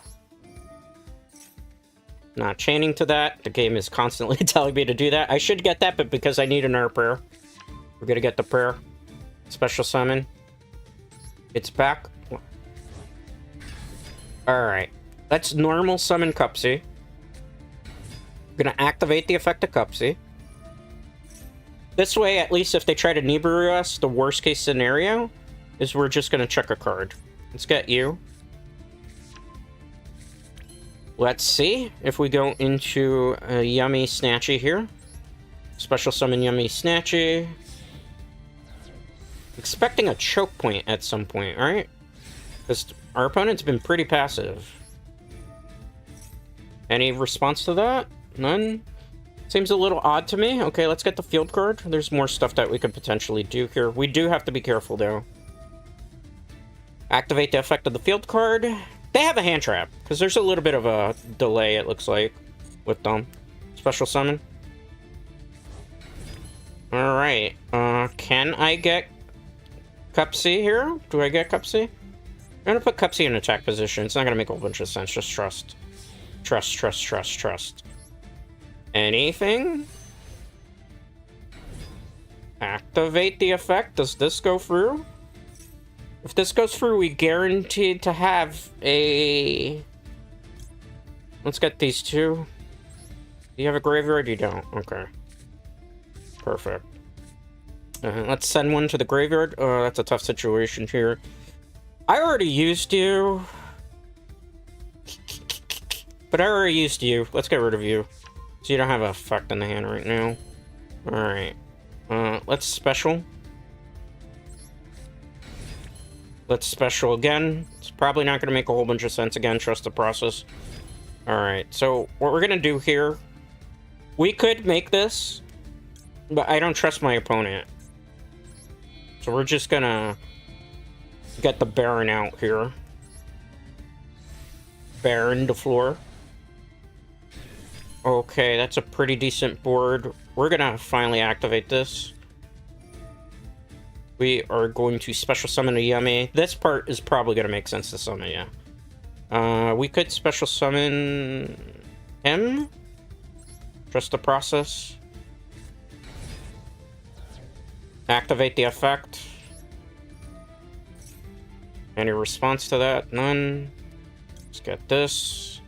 Speaker 1: Not chaining to that. The game is constantly telling me to do that. I should get that, but because I need another prayer, we're going to get the prayer. Special summon. It's back. Alright. Let's normal summon Cupsy. We're going to activate the effect of Cupsy. This way, at least if they try to Nibiru us, the worst case scenario is we're just going to check a card. Let's get you. Let's see if we go into a Yummy Snatchy here. Special summon Yummy Snatchy. Expecting a choke point at some point, right? Because our opponent's been pretty passive. Any response to that? None? Seems a little odd to me. Okay, let's get the field card. There's more stuff that we could potentially do here. We do have to be careful, though. Activate the effect of the field card. They have a hand trap, because there's a little bit of a delay, it looks like, with them. Special summon. Alright. Can I get Cupsy here? Do I get Cupsy? I'm gonna put Cupsy in attack position. It's not gonna make a whole bunch of sense. Just trust. Trust, trust, trust, trust. Anything? Activate the effect. Does this go through? If this goes through, we guaranteed to have a... Let's get these two. Do you have a graveyard? You don't. Okay. Perfect. Let's send one to the graveyard. Oh, that's a tough situation here. I already used you. But I already used you. Let's get rid of you. So you don't have an effect in the hand right now. Alright. Let's special. Let's special again. It's probably not going to make a whole bunch of sense again. Trust the process. Alright, so what we're going to do here... We could make this, but I don't trust my opponent. So we're just going to get the Baron out here. Baron the floor. Okay, that's a pretty decent board. We're going to finally activate this. We are going to special summon a Yummy. This part is probably going to make sense to summon, yeah. We could special summon him. Trust the process. Activate the effect. Any response to that? None. Let's get this.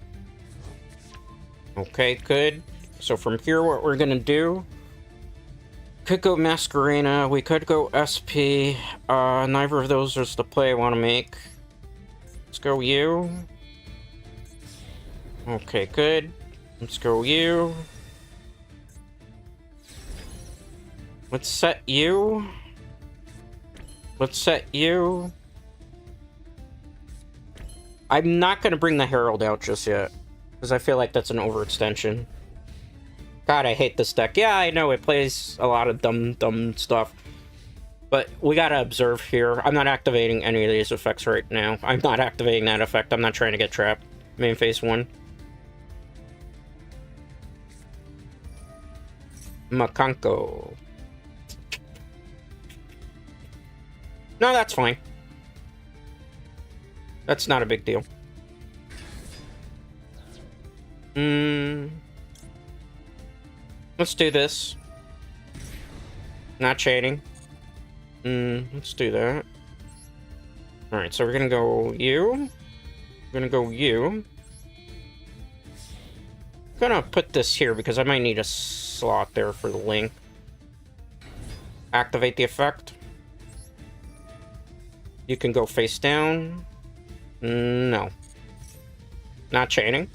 Speaker 1: Okay, good. So from here, what we're going to do... Could go Masquerena, we could go SP. Neither of those is the play I want to make. Let's go you. Okay, good. Let's go you. Let's set you. Let's set you. I'm not going to bring the Herald out just yet, because I feel like that's an overextension. God, I hate this deck. Yeah, I know, it plays a lot of dumb stuff. But we gotta observe here. I'm not activating any of these effects right now. I'm not activating that effect. I'm not trying to get trapped. Main phase 1. Makanko. No, that's fine. That's not a big deal. Let's do this. Not shading. Let's do that. Alright, so we're gonna go you. We're gonna go you. I'm gonna put this here because I might need a slot there for the link. Activate the effect. You can go face down. No. Not chaining.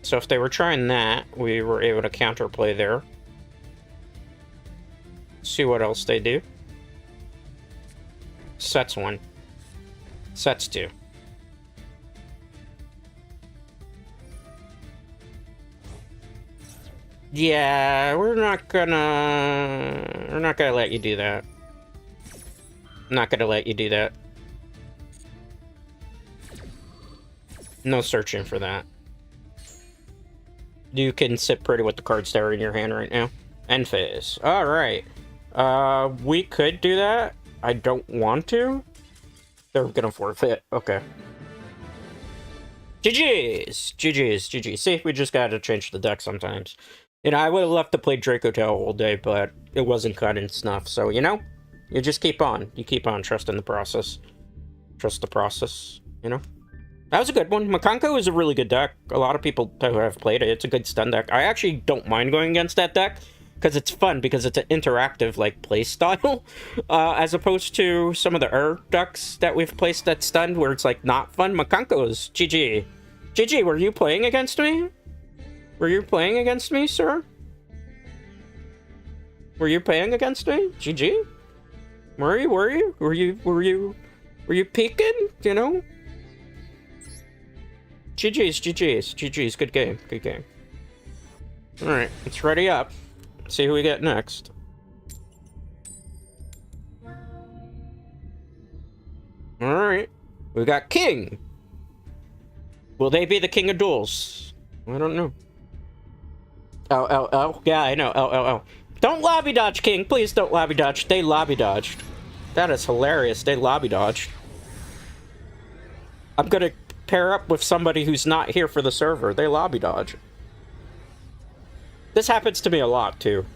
Speaker 1: So if they were trying that, we were able to counterplay there. See what else they do. Sets 1. Sets 2. Yeah, we're not gonna let you do that. I'm not gonna let you do that. No searching for that. You can sit pretty with the cards that are in your hand right now. End phase. Alright. We could do that. I don't want to. They're gonna forfeit. Okay. GG's! GG's, GG's. See, we just gotta change the deck sometimes. You know, I would have left to play Dracotail all day, but it wasn't cutting stuff. So, you know, you just keep on. You keep on trusting the process. Trust the process, you know? That was a good one. Makanko is a really good deck. A lot of people who have played it, it's a good stun deck. I actually don't mind going against that deck, because it's fun, because it's an interactive, like, play style, as opposed to some of the decks that we've placed that stunned, where it's, like, not fun. Makanko's GG. GG, were you playing against me? Were you playing against me, sir? Were you playing against me? GG? Were you peeking, you know? GG's, good game, good game. Alright, let's ready up. See who we get next. Alright, we got King. Will they be the king of duels? I don't know. Oh, yeah, I know, oh. Don't lobby dodge, King, please don't lobby dodge. They lobby dodged. That is hilarious, they lobby dodged. I'm gonna pair up with somebody who's not here for the server. They lobby dodge. This happens to me a lot, too.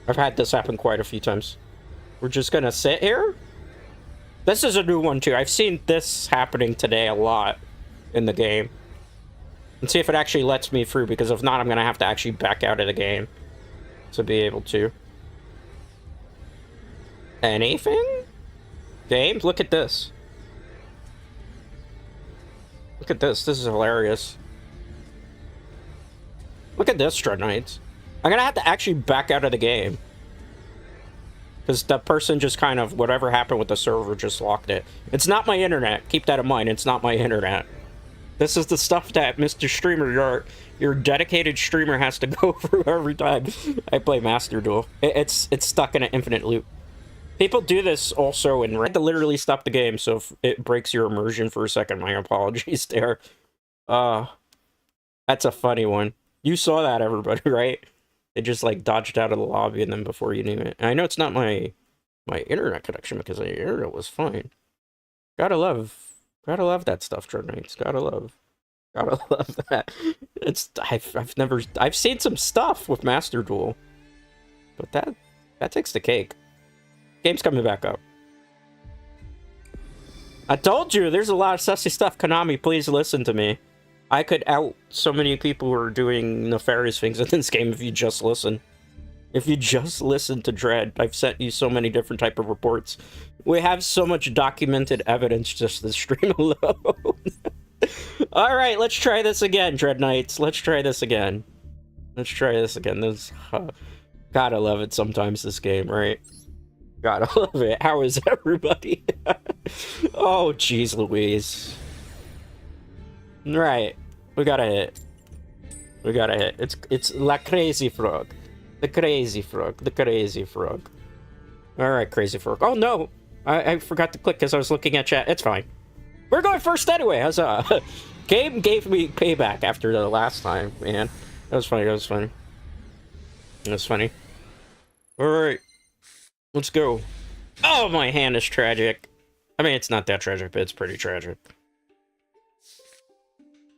Speaker 1: I've had this happen quite a few times. We're just gonna sit here? This is a new one, too. I've seen this happening today a lot in the game. And see if it actually lets me through, because if not, I'm gonna have to actually back out of the game to be able to. Anything? Game? Look at this. Look at this. This is hilarious. Look at this, Dread Knights. I'm gonna have to actually back out of the game. Because the person just kind of, whatever happened with the server, just locked it. It's not my internet. Keep that in mind. It's not my internet. This is the stuff that Mr. Streamer, your dedicated streamer, has to go through every time I play Master Duel. It's stuck in an infinite loop. People do this also in... I had to literally stop the game, so if it breaks your immersion for a second, my apologies there. That's a funny one. You saw that, everybody, right? They just, like, dodged out of the lobby, and then before you knew it... And I know it's not my internet connection, because the internet was fine. Gotta love that stuff, Dread Knights. Gotta love that. I've seen some stuff with Master Duel, but that takes the cake. Game's coming back up. I told you, there's a lot of sussy stuff. Konami, please listen to me. I could out so many people who are doing nefarious things in this game if you just listen. If you just listen to Dread, I've sent you so many different type of reports. We have so much documented evidence just this stream alone. Alright, let's try this again, Dread Knights. Let's try this again. Let's try this again. Gotta love it sometimes, this game, right? Gotta love it. How is everybody? Oh, jeez Louise. Right. We gotta hit. We gotta hit. It's La Crazy Frog. The Crazy Frog. The Crazy Frog. Alright, Crazy Frog. Oh, no! I forgot to click because I was looking at chat. It's fine. We're going first anyway. Huzzah. Game gave me payback after the last time, man. That was funny. That was funny. That was funny. Alright. Let's go. Oh, my hand is tragic. I mean, it's not that tragic, but it's pretty tragic.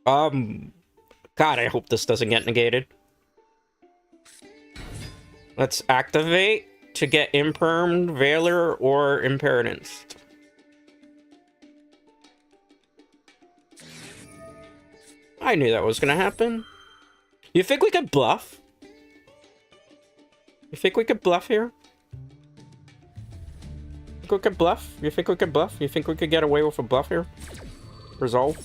Speaker 1: God, I hope this doesn't get negated. Let's activate to get Impermed, Valor, or Impermanence. I knew that was gonna happen. You think we could bluff? You think we could bluff here? Think we could bluff? You think we could bluff? You think we could get away with a bluff here? Resolve?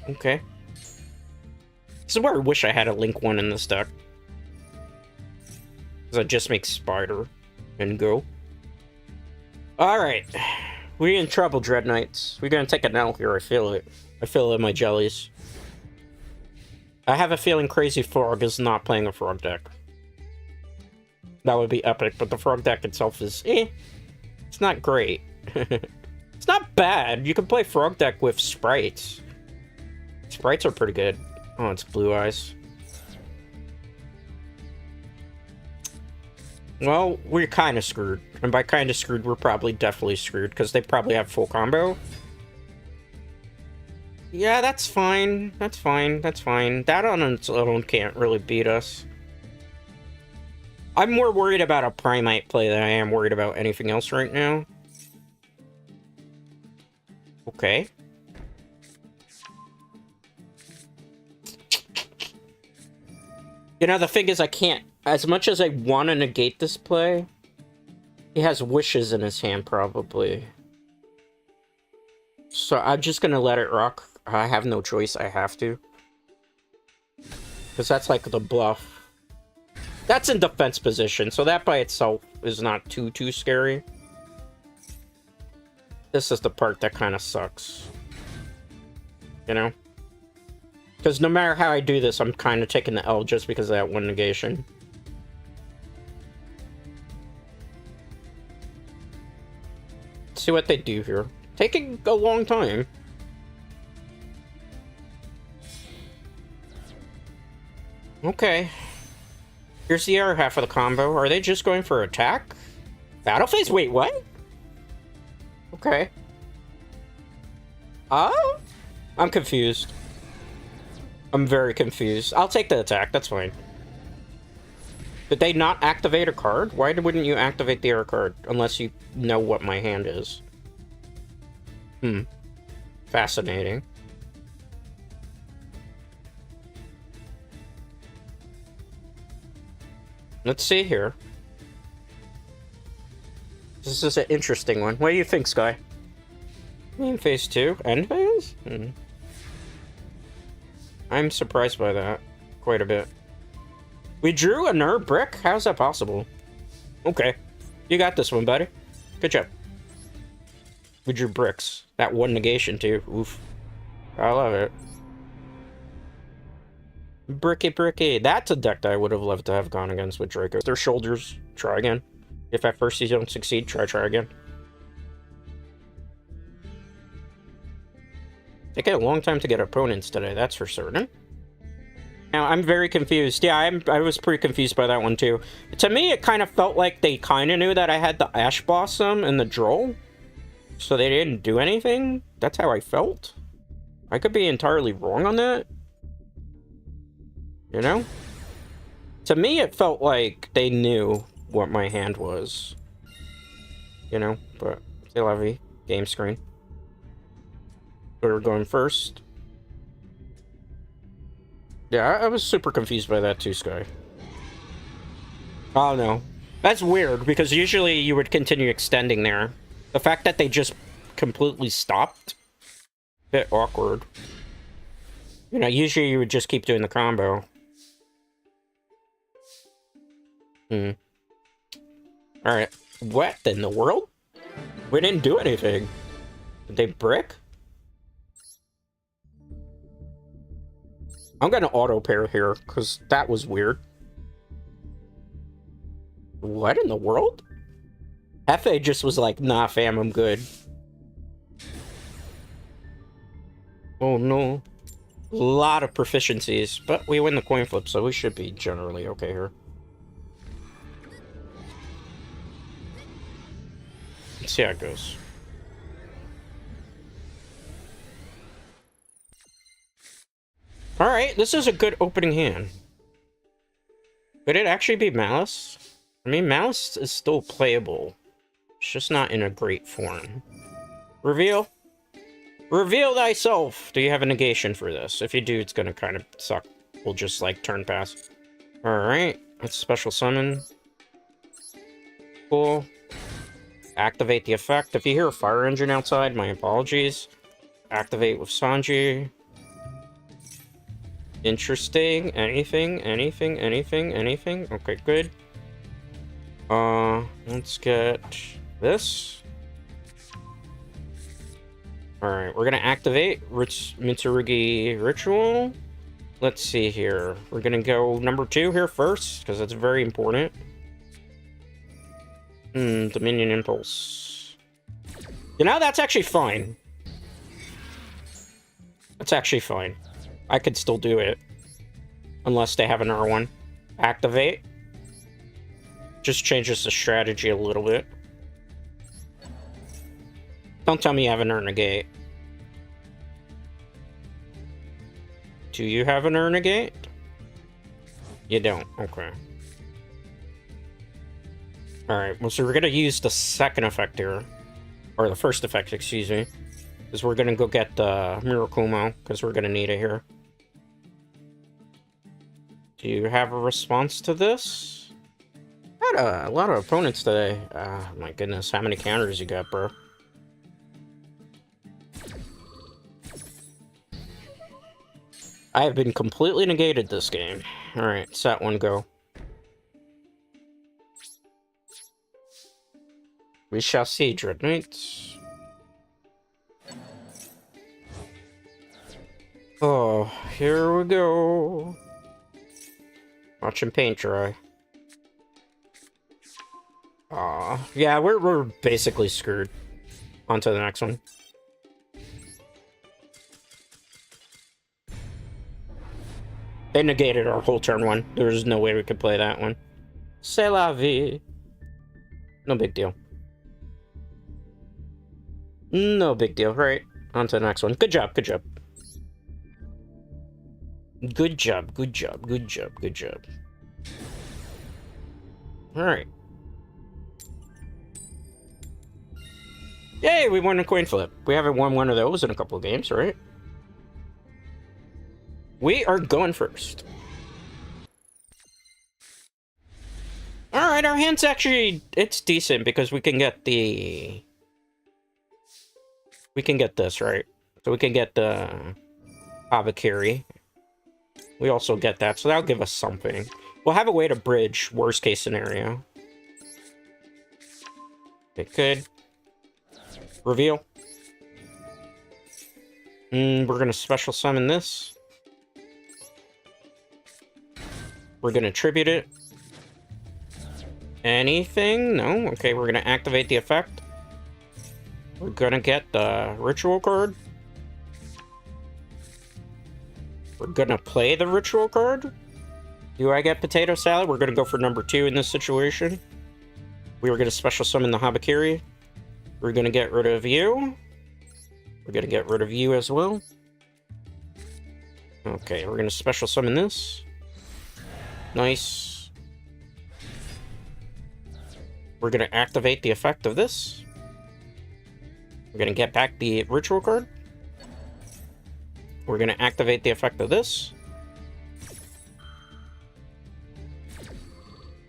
Speaker 1: Okay. This is where I wish I had a Link 1 in this deck. Because I just make Spider and go. Alright. We're in trouble, Dread Knights. We're gonna take an L here, I feel it. I feel it in my jellies. I have a feeling Crazy Frog is not playing a Frog deck. That would be epic, but the Frog deck itself is it's not great. It's not bad. You can play Frog deck with Sprites. Sprites are pretty good. Oh, it's Blue Eyes. Well, we're kind of screwed. And by kind of screwed, we're probably definitely screwed, because they probably have full combo. Yeah, that's fine. That's fine. That's fine. That on its own can't really beat us. I'm more worried about a Primite play than I am worried about anything else right now. Okay. You know, the thing is, I can't... As much as I want to negate this play, he has wishes in his hand, probably. So I'm just gonna let it rock. I have no choice, I have to. Because that's like the bluff. That's in defense position, so that by itself is not too scary. This is the part that kind of sucks. You know? Because no matter how I do this, I'm kind of taking the L just because of that one negation. Let's see what they do here. Taking a long time. Okay. Here's the other half of the combo. Are they just going for attack? Battle phase? Wait, what? Okay. I'm confused. I'm very confused. I'll take the attack, that's fine. Did they not activate a card? Why wouldn't you activate the other card? Unless you know what my hand is. Fascinating. Let's see here. This is an interesting one. What do you think, Sky? Main phase 2? End phase? I'm surprised by that. Quite a bit. We drew a nerd brick? How's that possible? Okay. You got this one, buddy. Good job. We drew bricks. That one negation, too. Oof. I love it. Bricky. That's a deck that I would have loved to have gone against with Draco. Their shoulders. Try again. If at first you don't succeed, try again. Taking a long time to get opponents today, that's for certain. Now, I'm very confused. Yeah, I was pretty confused by that one, too. To me, it kind of felt like they kind of knew that I had the Ash Blossom and the Droll. So they didn't do anything? That's how I felt? I could be entirely wrong on that. You know? To me, it felt like they knew what my hand was. You know? But, c'est la vie. Game screen. We're going first. Yeah, I was super confused by that too, Sky. Oh no. That's weird, because usually you would continue extending there. The fact that they just completely stopped Bit awkward. You know, usually you would just keep doing the combo. Alright. What in the world? We didn't do anything. Did they brick? I'm gonna auto pair here, because that was weird. What in the world? FA just was like, nah fam, I'm good. Oh no. A lot of proficiencies, but we win the coin flip, so we should be generally okay here. Let's see how it goes. Alright, this is a good opening hand. Could it actually be Malice? I mean, Malice is still playable. It's just not in a great form. Reveal. Reveal thyself! Do you have a negation for this? If you do, it's gonna kind of suck. We'll just, like, turn pass. Alright, let's special summon. Cool. Activate the effect. If you hear a fire engine outside, my apologies. Activate with Sanji. Interesting. Anything? Okay, good. Let's get this. Alright, we're gonna activate Mitsurugi Ritual. Let's see here. We're gonna go number 2 here first, because that's very important. Dominion Impulse. You know, that's actually fine. That's actually fine. I could still do it. Unless they have an R1. Activate. Just changes the strategy a little bit. Don't tell me you haven't earned a gate. Do you have an earn a gate? You don't. Okay. Alright, well, so we're gonna use the second effect here. Or the first effect, excuse me. Because we're gonna go get the Mirakumo, because we're gonna need it here. Do you have a response to this? I had a lot of opponents today. My goodness, how many counters you got, bro? I have been completely negated this game. Alright, set one, go. We shall see, Dread Knights. Oh, here we go. Watch him paint dry. Aw, yeah, we're basically screwed. On to the next one. They negated our whole turn 1. There's no way we could play that one. C'est la vie. No big deal. No big deal, right? On to the next one. Good job, good job. Good job, good job, good job, good job. Alright. Yay, we won a coin flip. We haven't won one of those in a couple of games, right? We are going first. Alright, our hand's actually... It's decent because we can get the... We can get this, right? So we can get the... Habakiri. We also get that, so that'll give us something. We'll have a way to bridge worst case scenario. It could. Reveal. We're gonna special summon this. We're gonna tribute it. Anything? No? Okay, we're gonna activate the effect. We're gonna get the ritual card. We're gonna play the ritual card. Do I get potato salad? We're gonna go for number 2 in this situation. We were gonna special summon the Habakiri. We're gonna get rid of you. We're gonna get rid of you as well. Okay, we're gonna special summon this. Nice. We're gonna activate the effect of this. We're gonna get back the ritual card. We're gonna activate the effect of this.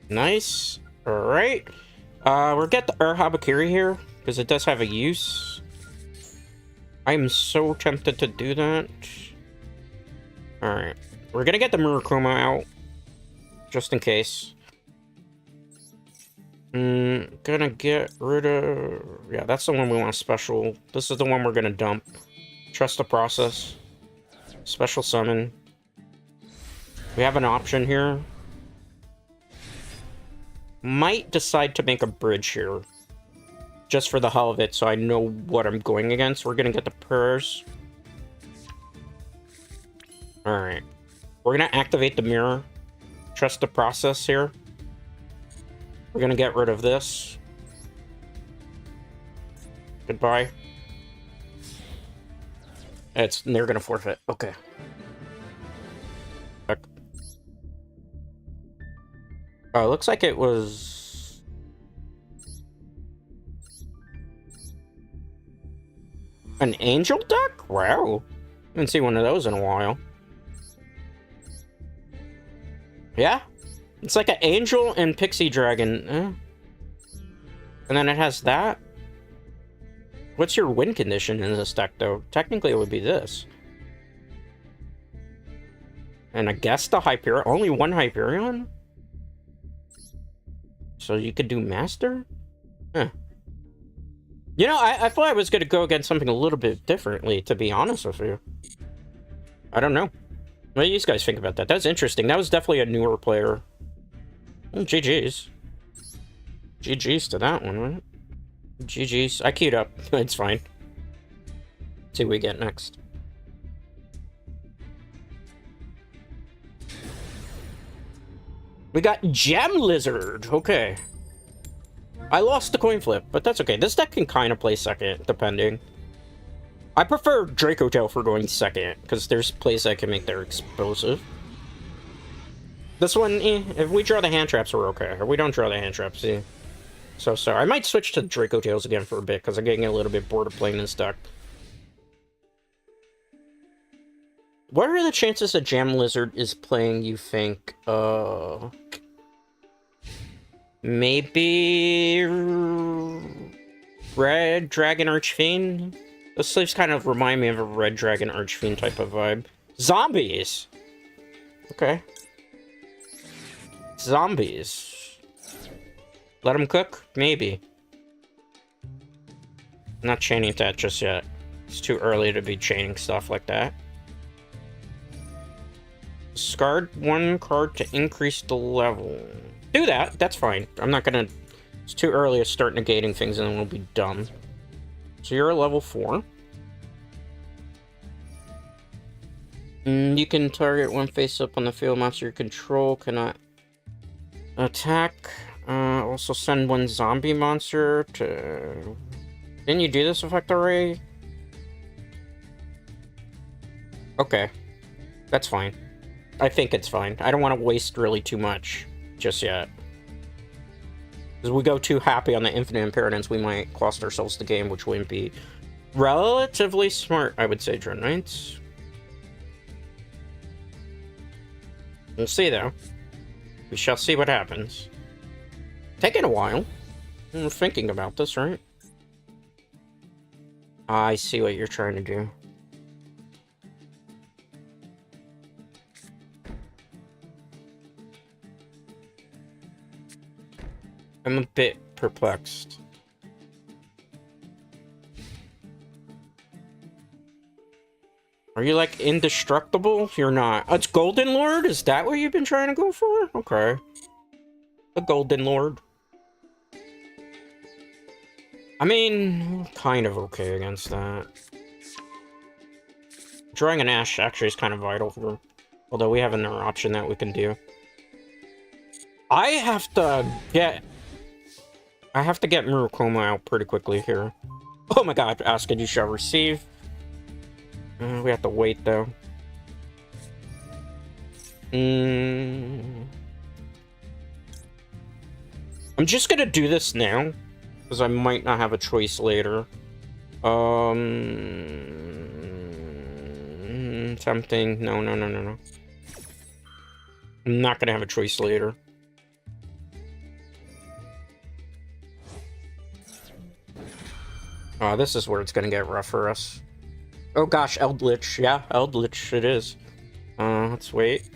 Speaker 1: Nice. Alright. We'll get the Habakiri here, because it does have a use. I'm so tempted to do that. Alright. We're gonna get the Murukuma out. Just in case. Gonna get rid of... Yeah, that's the one we want special. This is the one we're gonna dump. Trust the process. Special summon. We have an option here. Might decide to make a bridge here. Just for the hell of it, so I know what I'm going against. We're gonna get the prayers. Alright. We're gonna activate the mirror. Trust the process here. We're gonna get rid of this. Goodbye. They're gonna forfeit. Okay. Oh, it looks like it was... an angel duck? Wow. Haven't seen one of those in a while. Yeah? It's like an angel and pixie dragon. And then it has that. What's your win condition in this deck, though? Technically, it would be this. And I guess the Hyperion... Only one Hyperion? So you could do Master? Huh. You know, I thought I was going to go against something a little bit differently, to be honest with you. I don't know. What do you guys think about that? That's interesting. That was definitely a newer player. Well, GG's. GG's to that one, right? GG's. I queued up. It's fine. Let's see what we get next. We got Gem Lizard. Okay. I lost the coin flip, but that's okay. This deck can kind of play second, depending. I prefer Dracotail for going second, because there's plays that can make their explosive. This one, if we draw the hand traps, we're okay. If we don't draw the hand traps, so sorry. I might switch to Dracotails again for a bit, because I'm getting a little bit bored of playing this deck. What are the chances that Jam Lizard is playing, you think? Maybe... Red Dragon Archfiend? Those sleeves kind of remind me of a Red Dragon Archfiend type of vibe. Zombies! Okay. Zombies. Let them cook? Maybe. I'm not chaining that just yet. It's too early to be chaining stuff like that. Discard one card to increase the level. Do that. That's fine. I'm not gonna... It's too early to start negating things and then we'll be dumb. So you're a level 4. You can target one face up on the field. Monster you control cannot attack. Also send one zombie monster to... Didn't you do this effect already? Okay. That's fine. I think it's fine. I don't want to waste really too much just yet. Because we go too happy on the infinite impermanence, we might cost ourselves the game, which wouldn't be relatively smart, I would say, Dread Knights. We'll see, though. We shall see what happens. Taking a while. We're thinking about this, right? I see what you're trying to do. I'm a bit perplexed. Are you, like, indestructible? You're not. It's Golden Lord? Is that what you've been trying to go for? Okay. The Golden Lord. I mean, kind of okay against that. Drawing an Ash actually is kind of vital for... Although we have another option that we can do. I have to get Murukuma out pretty quickly here. Oh my god, ask and you shall receive. We have to wait, though. I'm just gonna do this now, because I might not have a choice later. Something. No. I'm not gonna have a choice later. This is where it's gonna get rough for us. Oh gosh, Eldritch. Yeah, Eldritch it is. Let's wait.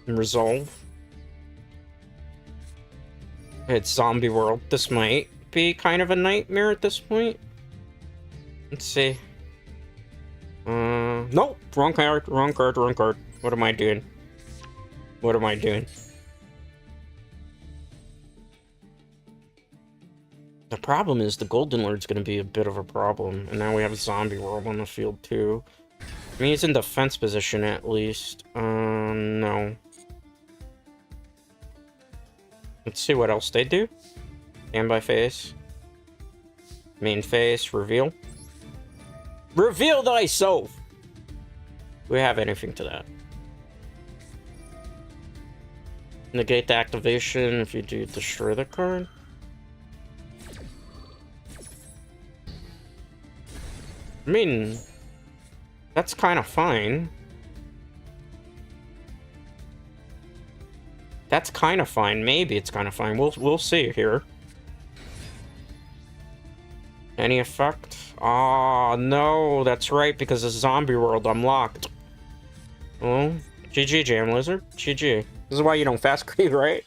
Speaker 1: And resolve. It's Zombie World. This might be kind of a nightmare at this point. Let's see. Nope. Wrong card, wrong card, wrong card. What am I doing? What am I doing? The problem is the Golden Lord's going to be a bit of a problem. And now we have Zombie World on the field, too. I mean, he's in defense position, at least. No. Let's see what else they do. Standby phase. Main phase. Reveal. Reveal thyself! Do we have anything to that? Negate the activation if you do destroy the card. I mean, that's kind of fine. That's kind of fine. Maybe it's kind of fine. We'll see here. Any effect? Oh, no, that's right, because it's Zombie World. I'm locked. Oh, GG, Jam Lizard. GG. This is why you don't fast creep, right?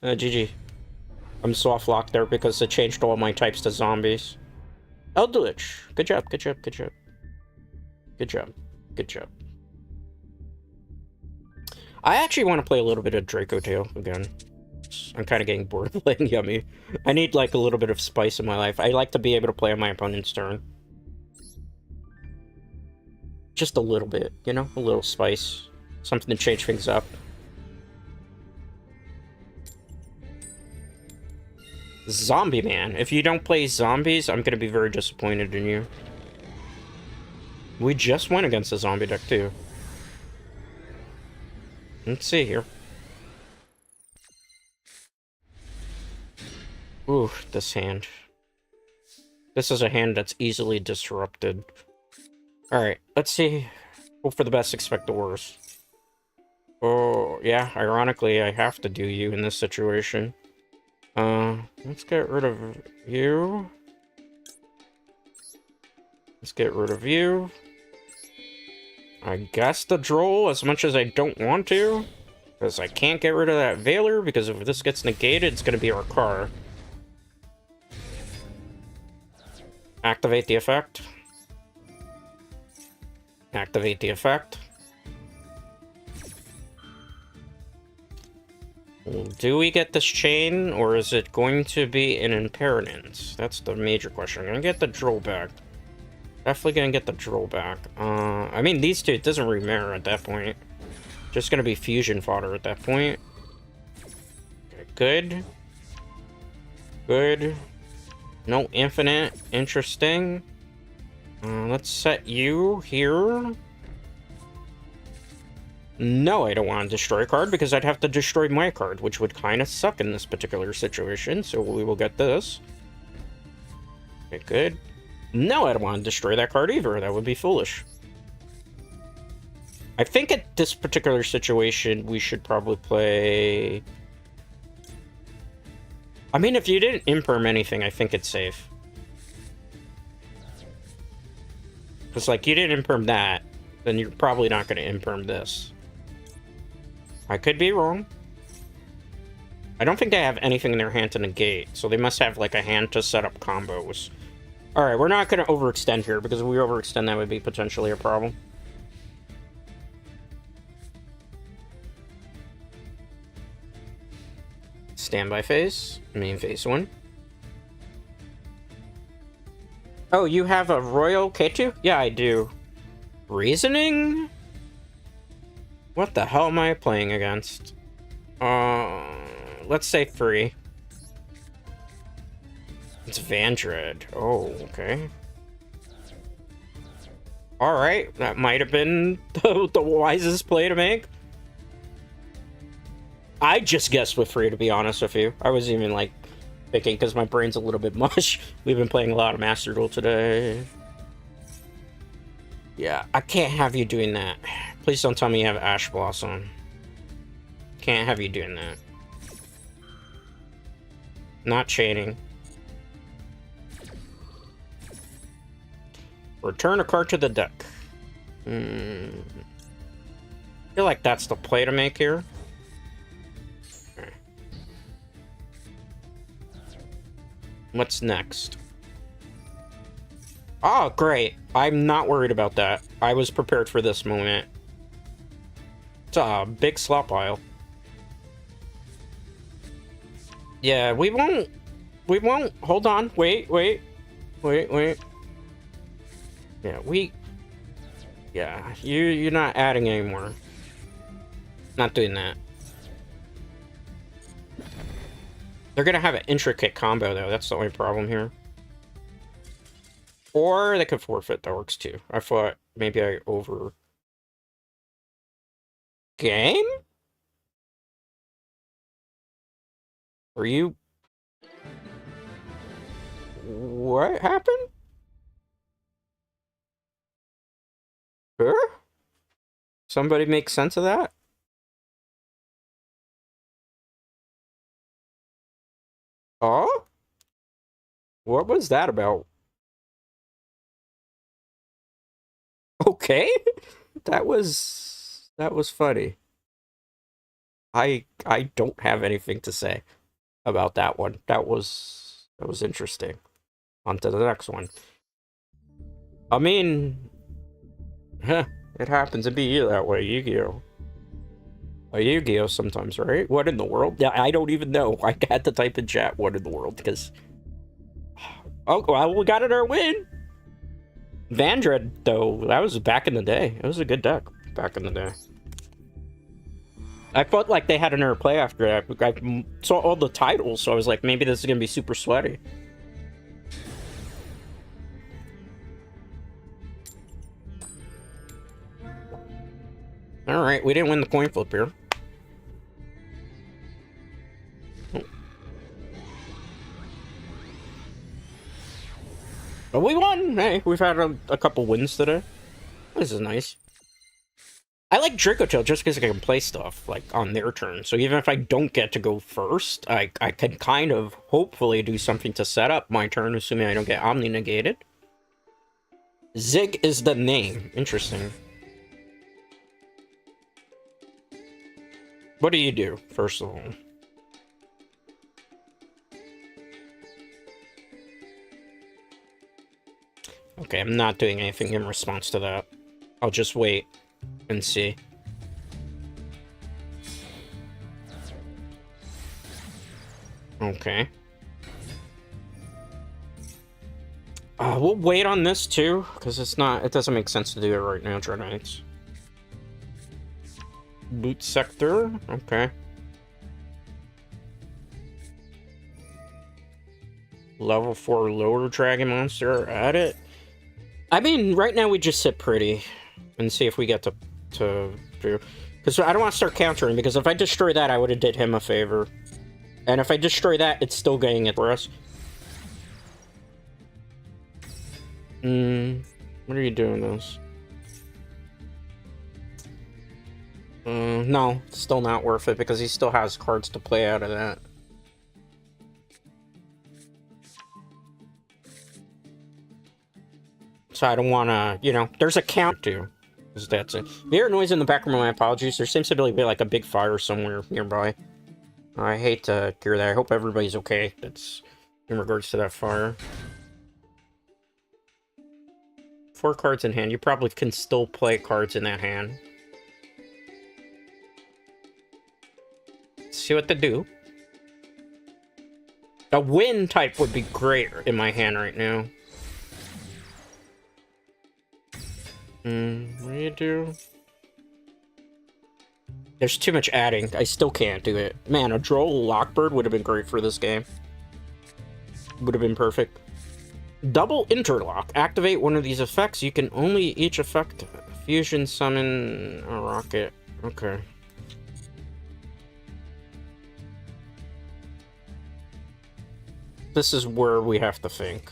Speaker 1: GG. I'm soft locked there because it changed all my types to zombies. Eldritch. Good job, good job, good job. Good job, good job. I actually want to play a little bit of Dracotail again. I'm kind of getting bored of playing Yummy. I need like a little bit of spice in my life. I like to be able to play on my opponent's turn. Just a little bit, you know? A little spice. Something to change things up. Zombie Man. If you don't play zombies, I'm gonna be very disappointed in you. We just went against a zombie deck, too. Let's see here. Ooh, this hand. This is a hand that's easily disrupted. Alright, let's see. Hope for the best, expect the worst. Oh, yeah, ironically, I have to do you in this situation. Let's get rid of you. Let's get rid of you. I guess the Droll, as much as I don't want to. Because I can't get rid of that Veiler, because if this gets negated, it's going to be our car. Activate the effect. Activate the effect. Do we get this chain, or is it going to be an impermanence? That's the major question. I'm gonna get the Droll back. Definitely gonna get the Droll back. I mean, these two, it doesn't really matter at that point. Just gonna be fusion fodder at that point. Okay, good. Good. No infinite. Interesting. Let's set you here. No, I don't want to destroy a card because I'd have to destroy my card, which would kind of suck in this particular situation, so we will get this. Okay, good. No, I don't want to destroy that card either. That would be foolish. I think at this particular situation, we should probably play... I mean, if you didn't imperm anything, I think it's safe. Because, like, you didn't imperm that, then you're probably not going to imperm this. I could be wrong. I don't think they have anything in their hand to negate, so they must have, like, a hand to set up combos. Alright, we're not going to overextend here, because if we overextend, that would be potentially a problem. Standby phase. Main phase 1. Oh, you have a Royal K2? Yeah, I do. Reasoning? What the hell am I playing against? Let's say 3. It's Vandred. Oh, okay. Alright, that might have been the wisest play to make. I just guessed with 3, to be honest with you. I was even, like, thinking, because my brain's a little bit mush. We've been playing a lot of Master Duel today. Yeah, I can't have you doing that. Please don't tell me you have Ash Blossom. Can't have you doing that. Not chaining. Return a card to the deck. I feel like that's the play to make here. Okay. What's next? Oh, great. I'm not worried about that. I was prepared for this moment. It's a big slot pile. Yeah, we won't. Hold on. Wait. Yeah, you're not adding anymore. Not doing that. They're gonna have an intricate combo, though. That's the only problem here. Or they could forfeit. That works, too. I thought maybe I over... Game? Are you... What happened? Huh? Somebody make sense of that? Oh? What was that about? Okay. That was funny. I don't have anything to say about that one. That was interesting. On to the next one. I mean, it happens to be you that way, Yugioh. A Yugioh sometimes, right? What in the world? Yeah, I don't even know. I had to type in chat, what in the world, because... Oh, well, we got it our win! Vandred, though, that was back in the day. It was a good deck back in the day. I felt like they had another play after that. I saw all the titles, so I was like, maybe this is going to be super sweaty. Alright, we didn't win the coin flip here. But we won! Hey, we've had a couple wins today. This is nice. I like Dracotail just because I can play stuff, like, on their turn. So even if I don't get to go first, I can kind of, hopefully, do something to set up my turn, assuming I don't get Omni-negated. Zig is the name. Interesting. What do you do, first of all? Okay, I'm not doing anything in response to that. I'll just wait and see. Okay. We'll wait on this too, because it doesn't make sense to do it right now, Dread Knights. Boot sector, okay. Level 4 lower dragon monster, at it. I mean, right now we just sit pretty and see if we get to do. Because I don't want to start countering, because if I destroy that, I would have did him a favor. And if I destroy that, it's still getting it for us. What are you doing this? No, it's still not worth it, because he still has cards to play out of that. So I don't want to, you know, there's a count to. Because that's it. If you hear noise in the background, my apologies. There seems to be like a big fire somewhere nearby. I hate to hear that. I hope everybody's okay. That's in regards to that fire. 4 cards in hand. You probably can still play cards in that hand. Let's see what to do. A wind type would be great in my hand right now. What do you do? There's too much adding. I still can't do it. Man, a Droll Lockbird would have been great for this game. Would have been perfect. Double Interlock. Activate one of these effects. You can only each effect fusion summon a rocket. Okay. This is where we have to think.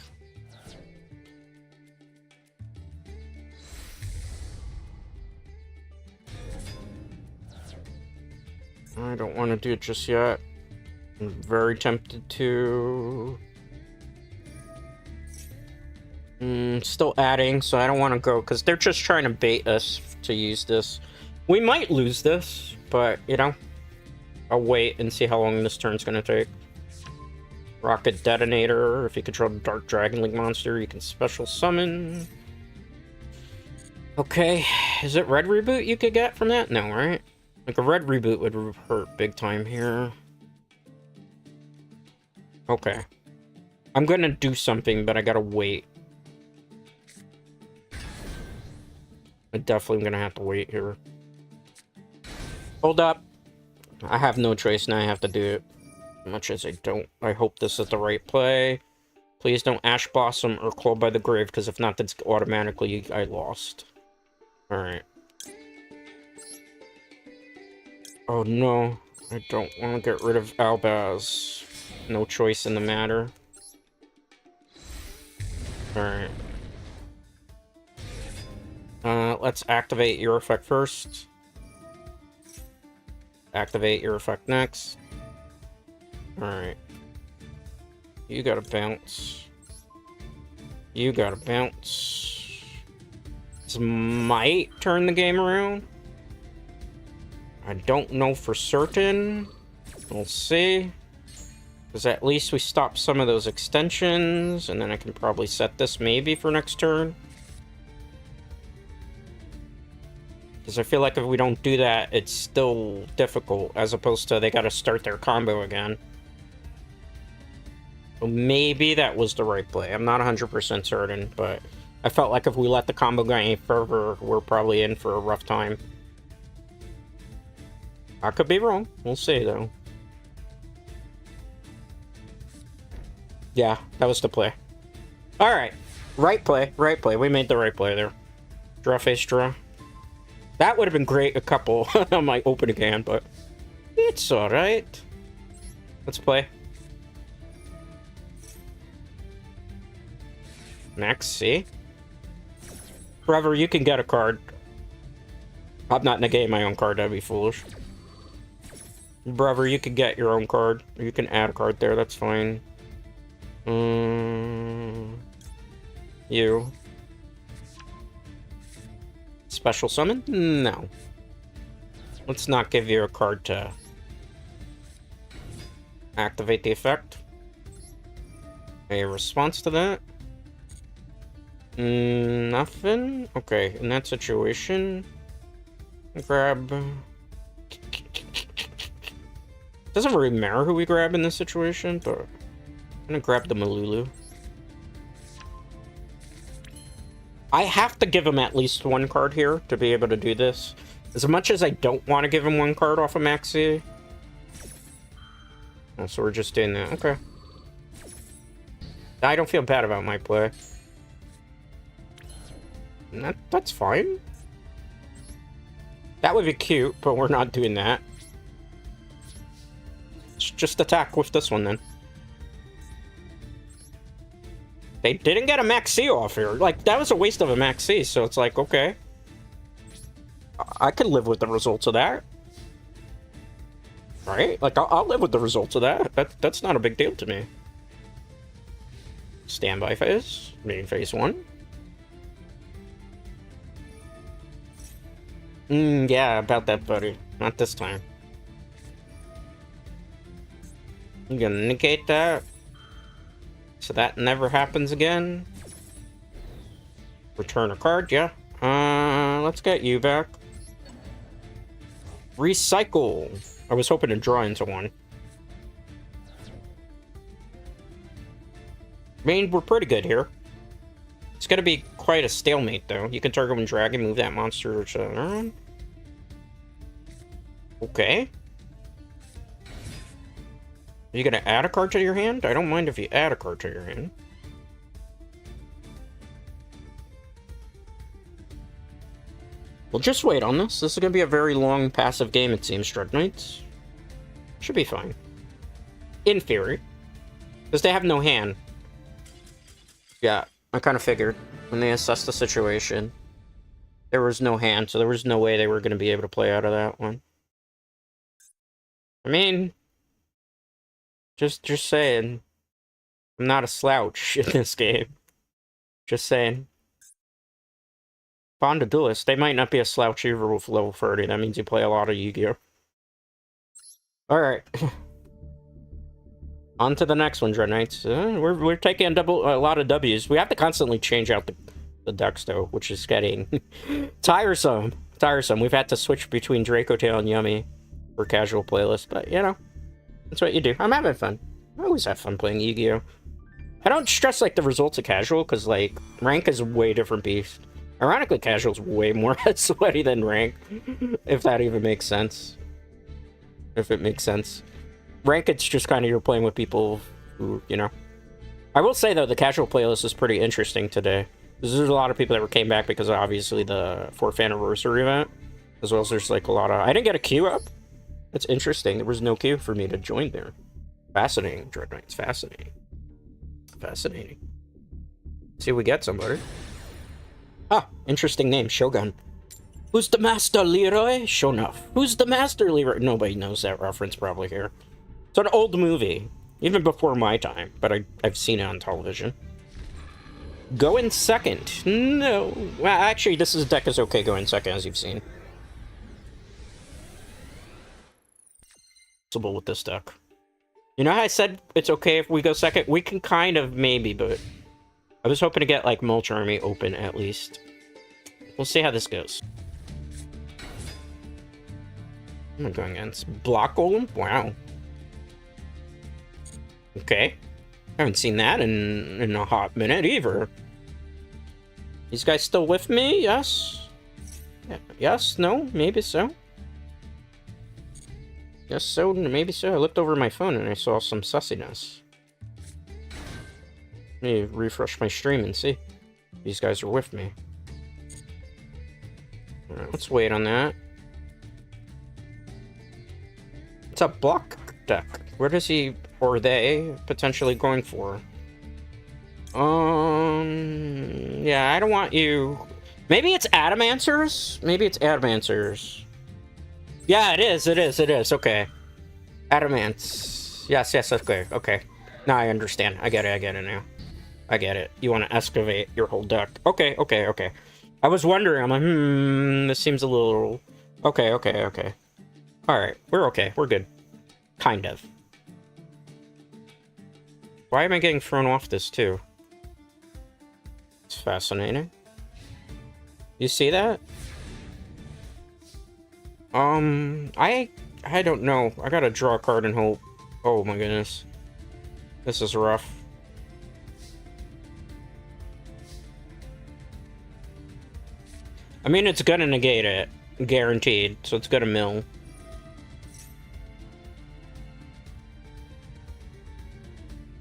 Speaker 1: I don't want to do it just yet. I'm very tempted to... Still adding, so I don't want to go, because they're just trying to bait us to use this. We might lose this, but, you know, I'll wait and see how long this turn's going to take. Rocket Detonator. If you control the Dark Dragon League monster, you can special summon. Okay, is it red reboot you could get from that? No, right? Like a red reboot would hurt big time here. Okay. I'm gonna do something, but I gotta wait. I definitely am gonna have to wait here. Hold up. I have no choice now, I have to do it. Much as I don't. I hope this is the right play. Please don't Ash Blossom or Claw by the Grave, because if not, that's automatically I lost. Alright. Oh no. I don't want to get rid of Albaz. No choice in the matter. Alright. Let's activate your effect first. Activate your effect next. Alright. You gotta bounce. You gotta bounce. This might turn the game around. I don't know for certain. We'll see. Because at least we stop some of those extensions, and then I can probably set this maybe for next turn. Because I feel like if we don't do that, it's still difficult, as opposed to they gotta start their combo again. So maybe that was the right play. I'm not 100% certain, but I felt like if we let the combo go any further, we're probably in for a rough time. I could be wrong. We'll see, though. Yeah, that was the play. Alright. Right play. Right play. We made the right play there. Draw face draw. That would have been great a couple on my opening hand, but it's alright. Let's play. Max C. Forever, you can get a card. I'm not negating my own card, that'd be foolish. Brother, you can get your own card. You can add a card there, that's fine. You. Special summon? No. Let's not give you a card to activate the effect. A response to that? Nothing? Okay, in that situation, grab... Doesn't really matter who we grab in this situation, but I'm gonna grab the Malulu. I have to give him at least one card here to be able to do this. As much as I don't want to give him one card off of Maxi. Oh, so we're just doing that. Okay. I don't feel bad about my play. That's fine. That would be cute, but we're not doing that. Let's just attack with this one, then. They didn't get a Max C off here. Like, that was a waste of a Max C, so it's like, okay. I could live with the results of that. Right? Like, I'll live with the results of that. That's not a big deal to me. Standby phase. Main phase 1. Yeah, about that, buddy. Not this time. I'm gonna negate that. So that never happens again. Return a card, yeah. Let's get you back. Recycle. I was hoping to draw into one. I mean, we're pretty good here. It's gonna be quite a stalemate, though. You can target one dragon, move that monster to... Okay. Are you gonna add a card to your hand? I don't mind if you add a card to your hand. Well, just wait on this. This is gonna be a very long passive game, it seems, Dread Knights. Should be fine. In theory. Because they have no hand. Yeah, I kind of figured. When they assessed the situation, there was no hand, so there was no way they were gonna be able to play out of that one. I mean... Just saying. I'm not a slouch in this game. Just saying. Bond a duelist. They might not be a slouch either with level 30. That means you play a lot of Yu-Gi-Oh! Alright. On to the next one, Dread Knights. We're taking a lot of W's. We have to constantly change out the decks, though, which is getting tiresome. We've had to switch between Dracotail and Yummy for casual playlists, but, you know, that's what you do. I'm having fun. I always have fun playing Yu-Gi-Oh! I don't stress, like, the results of casual, because, like, rank is a way different beast. Ironically, casual's way more sweaty than rank, if that even makes sense. If it makes sense. Rank, it's just kind of you're playing with people who, you know. I will say, though, the casual playlist is pretty interesting today. There's a lot of people that came back because of, obviously, the 4th anniversary event. As well as there's, like, a lot of... I didn't get a queue up. That's interesting. There was no queue for me to join there. Fascinating, Dread Knights. Fascinating. Fascinating. See if we get somebody. Ah, interesting name. Shogun. Who's the master, Leroy? Sure enough. Who's the master, Leroy? Nobody knows that reference probably here. It's an old movie. Even before my time. But I've seen it on television. Go in second. No. Well, actually, this deck is okay going second, as you've seen. Possible with this deck. You know how I said it's okay if we go second? We can kind of, maybe, but... I was hoping to get, like, Mulch Army open, at least. We'll see how this goes. What am I going against? Block Golem? Wow. Okay. Haven't seen that in a hot minute, either. These guys still with me? Yes? Yeah. Yes? No? Maybe so? Yes, so? Maybe so. I looked over my phone and I saw some sussiness. Let me refresh my stream and see. These guys are with me. Alright, let's wait on that. It's a block deck. What is he or they potentially going for? Yeah, I don't want you... Maybe it's Adamancers? Maybe it's Adamancers. Yeah, it is. Okay. Adamants. Yes, okay. Now I understand. I get it now. I get it. You want to excavate your whole deck. Okay. I was wondering. I'm like, this seems a little... Okay. Alright, we're okay. We're good. Kind of. Why am I getting thrown off this, too? It's fascinating. You see that? I don't know. I gotta draw a card and hope. Oh my goodness. This is rough. I mean, it's gonna negate it. Guaranteed. So it's gonna mill.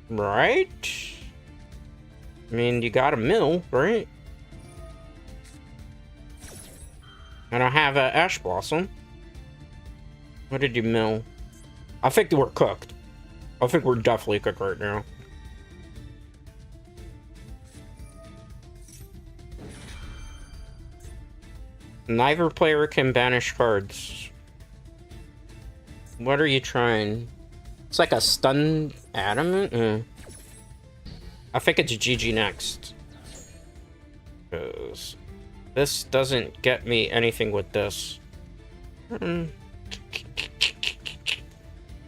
Speaker 1: Right? I mean, you gotta mill, right? I don't have a Ash Blossom. What did you mill? I think we're cooked. I think we're definitely cooked right now. Neither player can banish cards. What are you trying? It's like a stun adamant? I think it's GG next. Because this doesn't get me anything with this.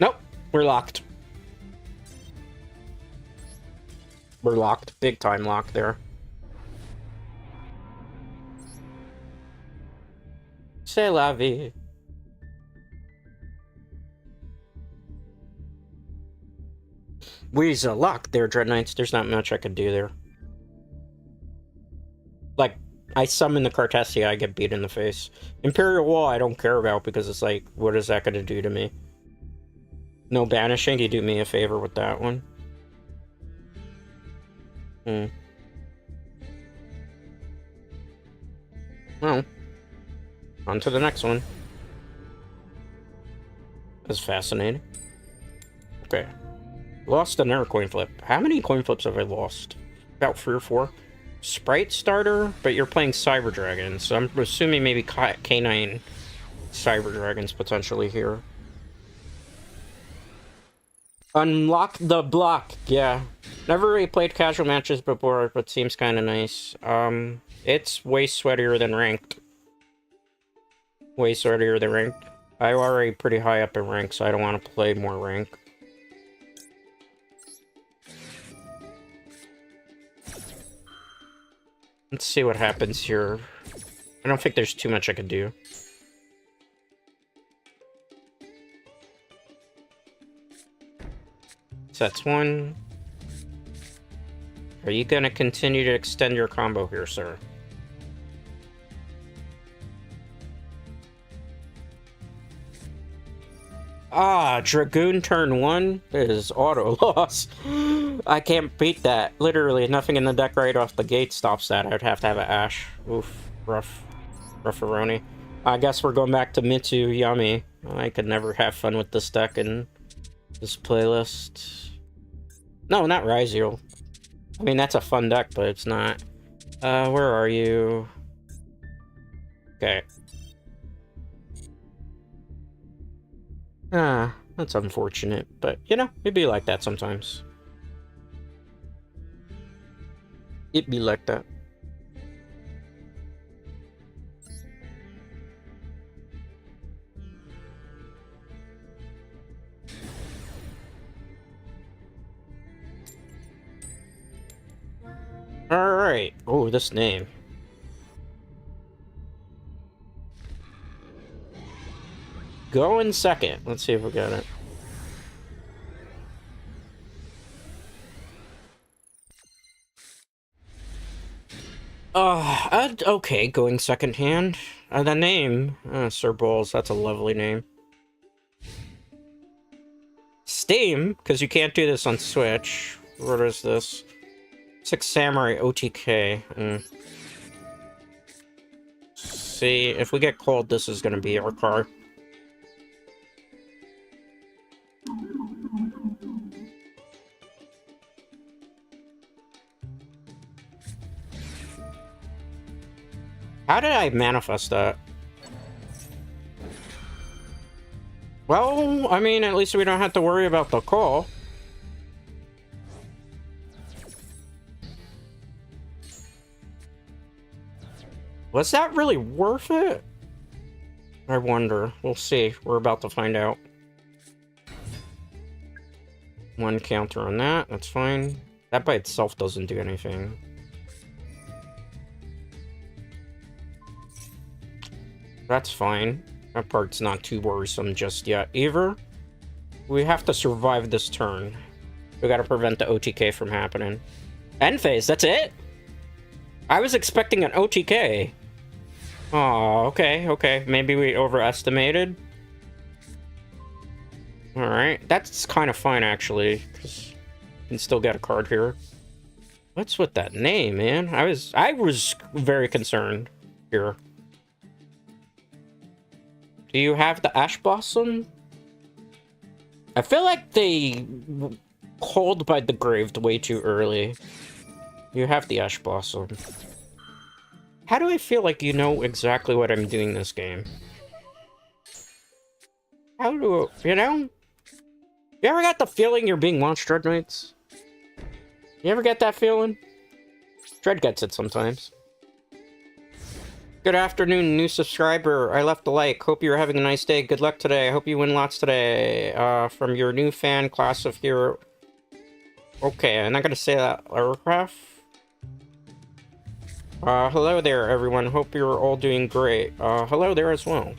Speaker 1: Nope, we're locked. We're locked. Big time lock there. C'est la vie. We's locked there, Dread Knights. There's not much I can do there. Like, I summon the Cartessia, I get beat in the face. Imperial Wall, I don't care about because it's like, what is that going to do to me? No banishing, you do me a favor with that one. Well, on to the next one. That's fascinating. Okay. Lost another coin flip. How many coin flips have I lost? About 3 or 4. Sprite starter, but you're playing Cyber Dragons, so I'm assuming maybe K9 Cyber Dragons potentially here. Unlock the block. Yeah. Never really played casual matches before, but seems kind of nice. It's way sweatier than ranked. Way sweatier than ranked. I'm already pretty high up in rank, so I don't want to play more rank. Let's see what happens here. I don't think there's too much I could do. So that's one. Are you gonna continue to extend your combo here, sir? Ah, Dragoon turn 1 is auto loss. I can't beat that. Literally, nothing in the deck right off the gate stops that. I'd have to have an Ash. Oof, rough. Rough-a-roni. I guess we're going back to Mitsu Yami. I could never have fun with this deck in this playlist. No, not Ryziel. I mean, that's a fun deck, but it's not. Where are you? Okay. Ah, that's unfortunate, but, you know, it'd be like that sometimes. It'd be like that. Alright. Oh, this name. Go in second. Let's see if we got it. Okay, going second hand. The name. Sir Bowles, that's a lovely name. Steam, because you can't do this on Switch. What is this? Six Samurai OTK. See, if we get cold, this is gonna be our car. How did I manifest that? Well, I mean, at least we don't have to worry about the call. Was that really worth it? I wonder. We'll see. We're about to find out. One counter on that. That's fine. That by itself doesn't do anything. That's fine. That part's not too worrisome just yet, either. We have to survive this turn. We gotta prevent the OTK from happening. End phase, that's it? I was expecting an OTK. Oh, okay. Maybe we overestimated. Alright, that's kind of fine, actually, because you can still get a card here. What's with that name, man? I was very concerned here. Do you have the Ash Blossom? I feel like they called by the grave way too early. You have the Ash Blossom. How do I feel like you know exactly what I'm doing this game? How do, you know? You ever got the feeling you're being watched, Dread Knights? You ever get that feeling? Dread gets it sometimes. Good afternoon, new subscriber. I left a like. Hope you're having a nice day. Good luck today. I hope you win lots today. From your new fan class of hero. Okay, I'm not gonna say that paragraph. Hello there, everyone. Hope you're all doing great. Hello there as well.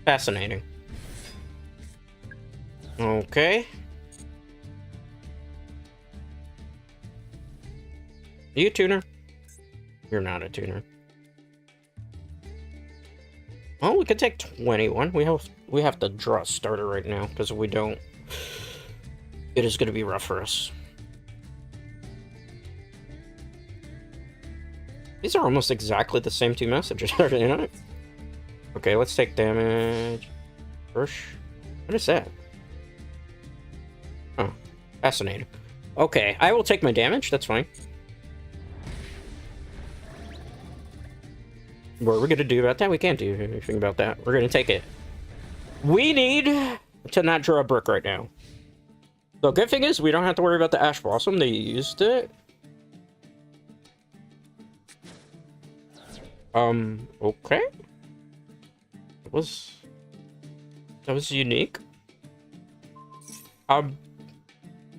Speaker 1: Fascinating. Okay. Are you a tuner? You're not a tuner. Oh, we could take 21. We have to draw a starter right now, because if we don't, it is going to be rough for us. These are almost exactly the same two messages, are they not? Okay, let's take damage. First. What is that? Oh, fascinating. Okay, I will take my damage. That's fine. What are we gonna do about that? We can't do anything about that. We're gonna take it. We need to not draw a brick right now. The good thing is we don't have to worry about the Ash Blossom. They used it. Okay. That was unique.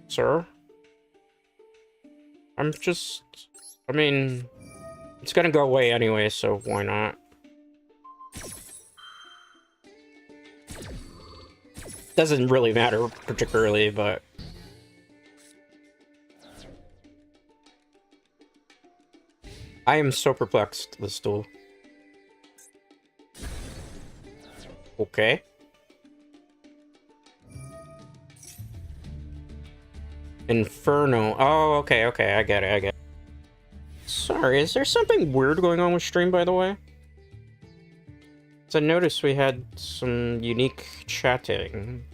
Speaker 1: Sir? I mean, it's gonna go away anyway, so why not? Doesn't really matter particularly, but... I am so perplexed, this duel. Okay. Inferno. Oh, okay, I get it. Sorry, is there something weird going on with stream, by the way? So I noticed we had some unique chatting.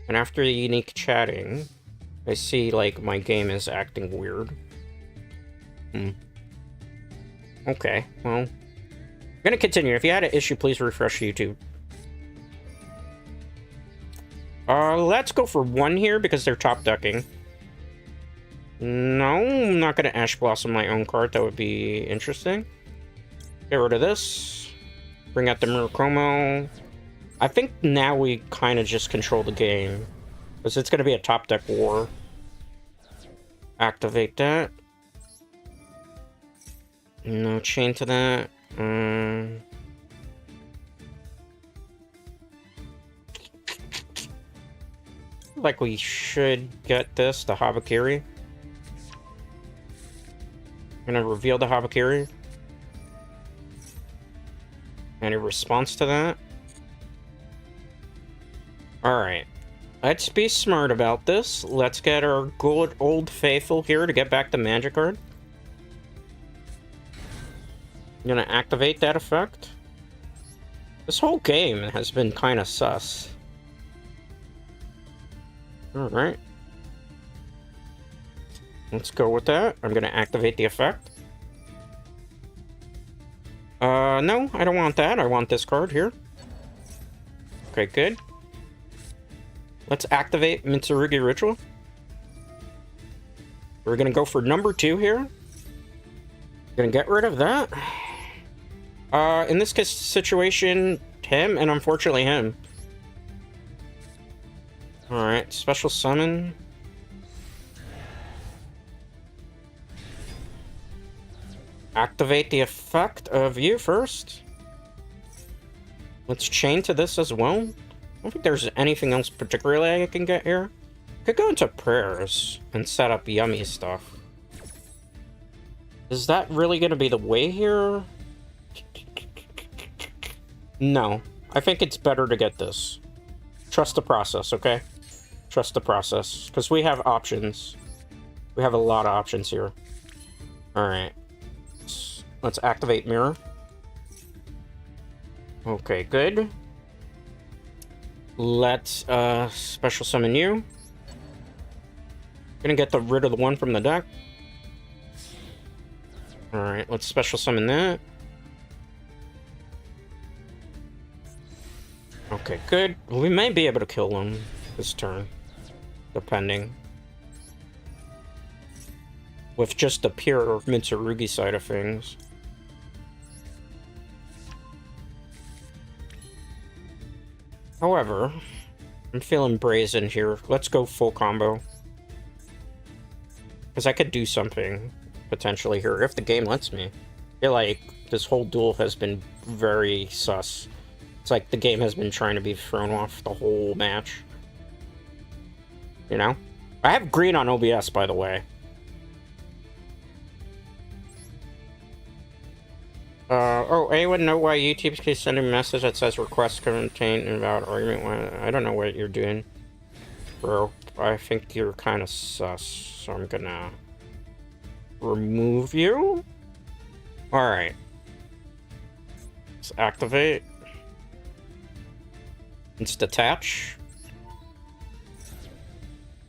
Speaker 1: And after the unique chatting, I see, like, my game is acting weird. Okay, well... I'm gonna continue. If you had an issue, please refresh YouTube. Let's go for 1 here, because they're top decking. No, I'm not gonna Ash Blossom my own card. That would be interesting. Get rid of this. Bring out the Murakumo. I think now we kind of just control the game. Because it's gonna be a top deck war. Activate that. No chain to that. Like we should get this, the Habakiri. I'm gonna reveal the Habakiri. Any response to that? Alright. Let's be smart about this. Let's get our good old faithful here to get back the magic card. I'm gonna activate that effect. This whole game has been kind of sus. Alright. Let's go with that. I'm gonna activate the effect. No, I don't want that. I want this card here. Okay, good. Let's activate Mitsurugi Ritual. We're gonna go for number 2 here. Gonna get rid of that. In this case, situation, him, and unfortunately him. Alright, special summon. Activate the effect of you first. Let's chain to this as well. I don't think there's anything else particularly I can get here. Could go into prayers and set up yummy stuff. Is that really going to be the way here? No. I think it's better to get this. Trust the process, okay? Trust the process. Because we have options. We have a lot of options here. Alright. Let's activate Mirror. Okay, good. Let's special summon you. Gonna get rid of the one from the deck. Alright, let's special summon that. Okay, good. We may be able to kill them this turn. Depending. With just the pure Mitsurugi side of things. However, I'm feeling brazen here. Let's go full combo. Because I could do something, potentially, here, if the game lets me. I feel like this whole duel has been very sus. It's like the game has been trying to be thrown off the whole match. You know? I have green on OBS, by the way. Oh, anyone know why YouTube keeps sending a message that says request contained invalid argument? I don't know what you're doing, bro. I think you're kind of sus, so I'm gonna remove you. Alright. Let's activate. Let's detach.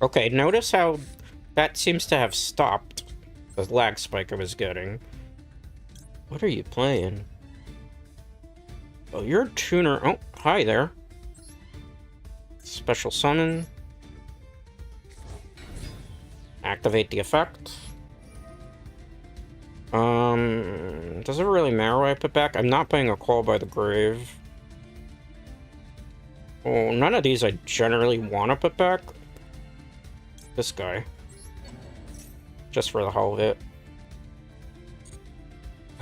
Speaker 1: Okay, notice how that seems to have stopped the lag spike I was getting. What are you playing? Oh, you're a tuner. Oh, hi there. Special summon. Activate the effect. Does it really matter why I put back? I'm not playing a Call by the Grave. Oh, none of these I generally want to put back. This guy. Just for the hell of it.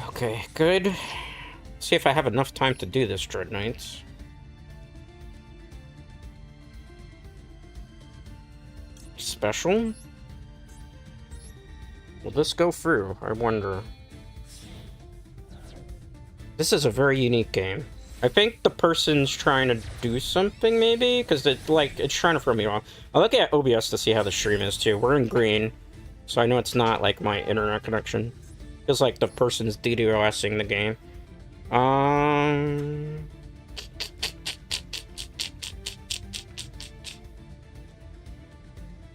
Speaker 1: Okay, good. See if I have enough time to do this, Dread Knights. Special? Will this go through? I wonder. This is a very unique game. I think the person's trying to do something, maybe? Because it's trying to throw me off. I'll look at OBS to see how the stream is, too. We're in green, so I know it's not, like, my internet connection. Feels like the person's DDoSing the game.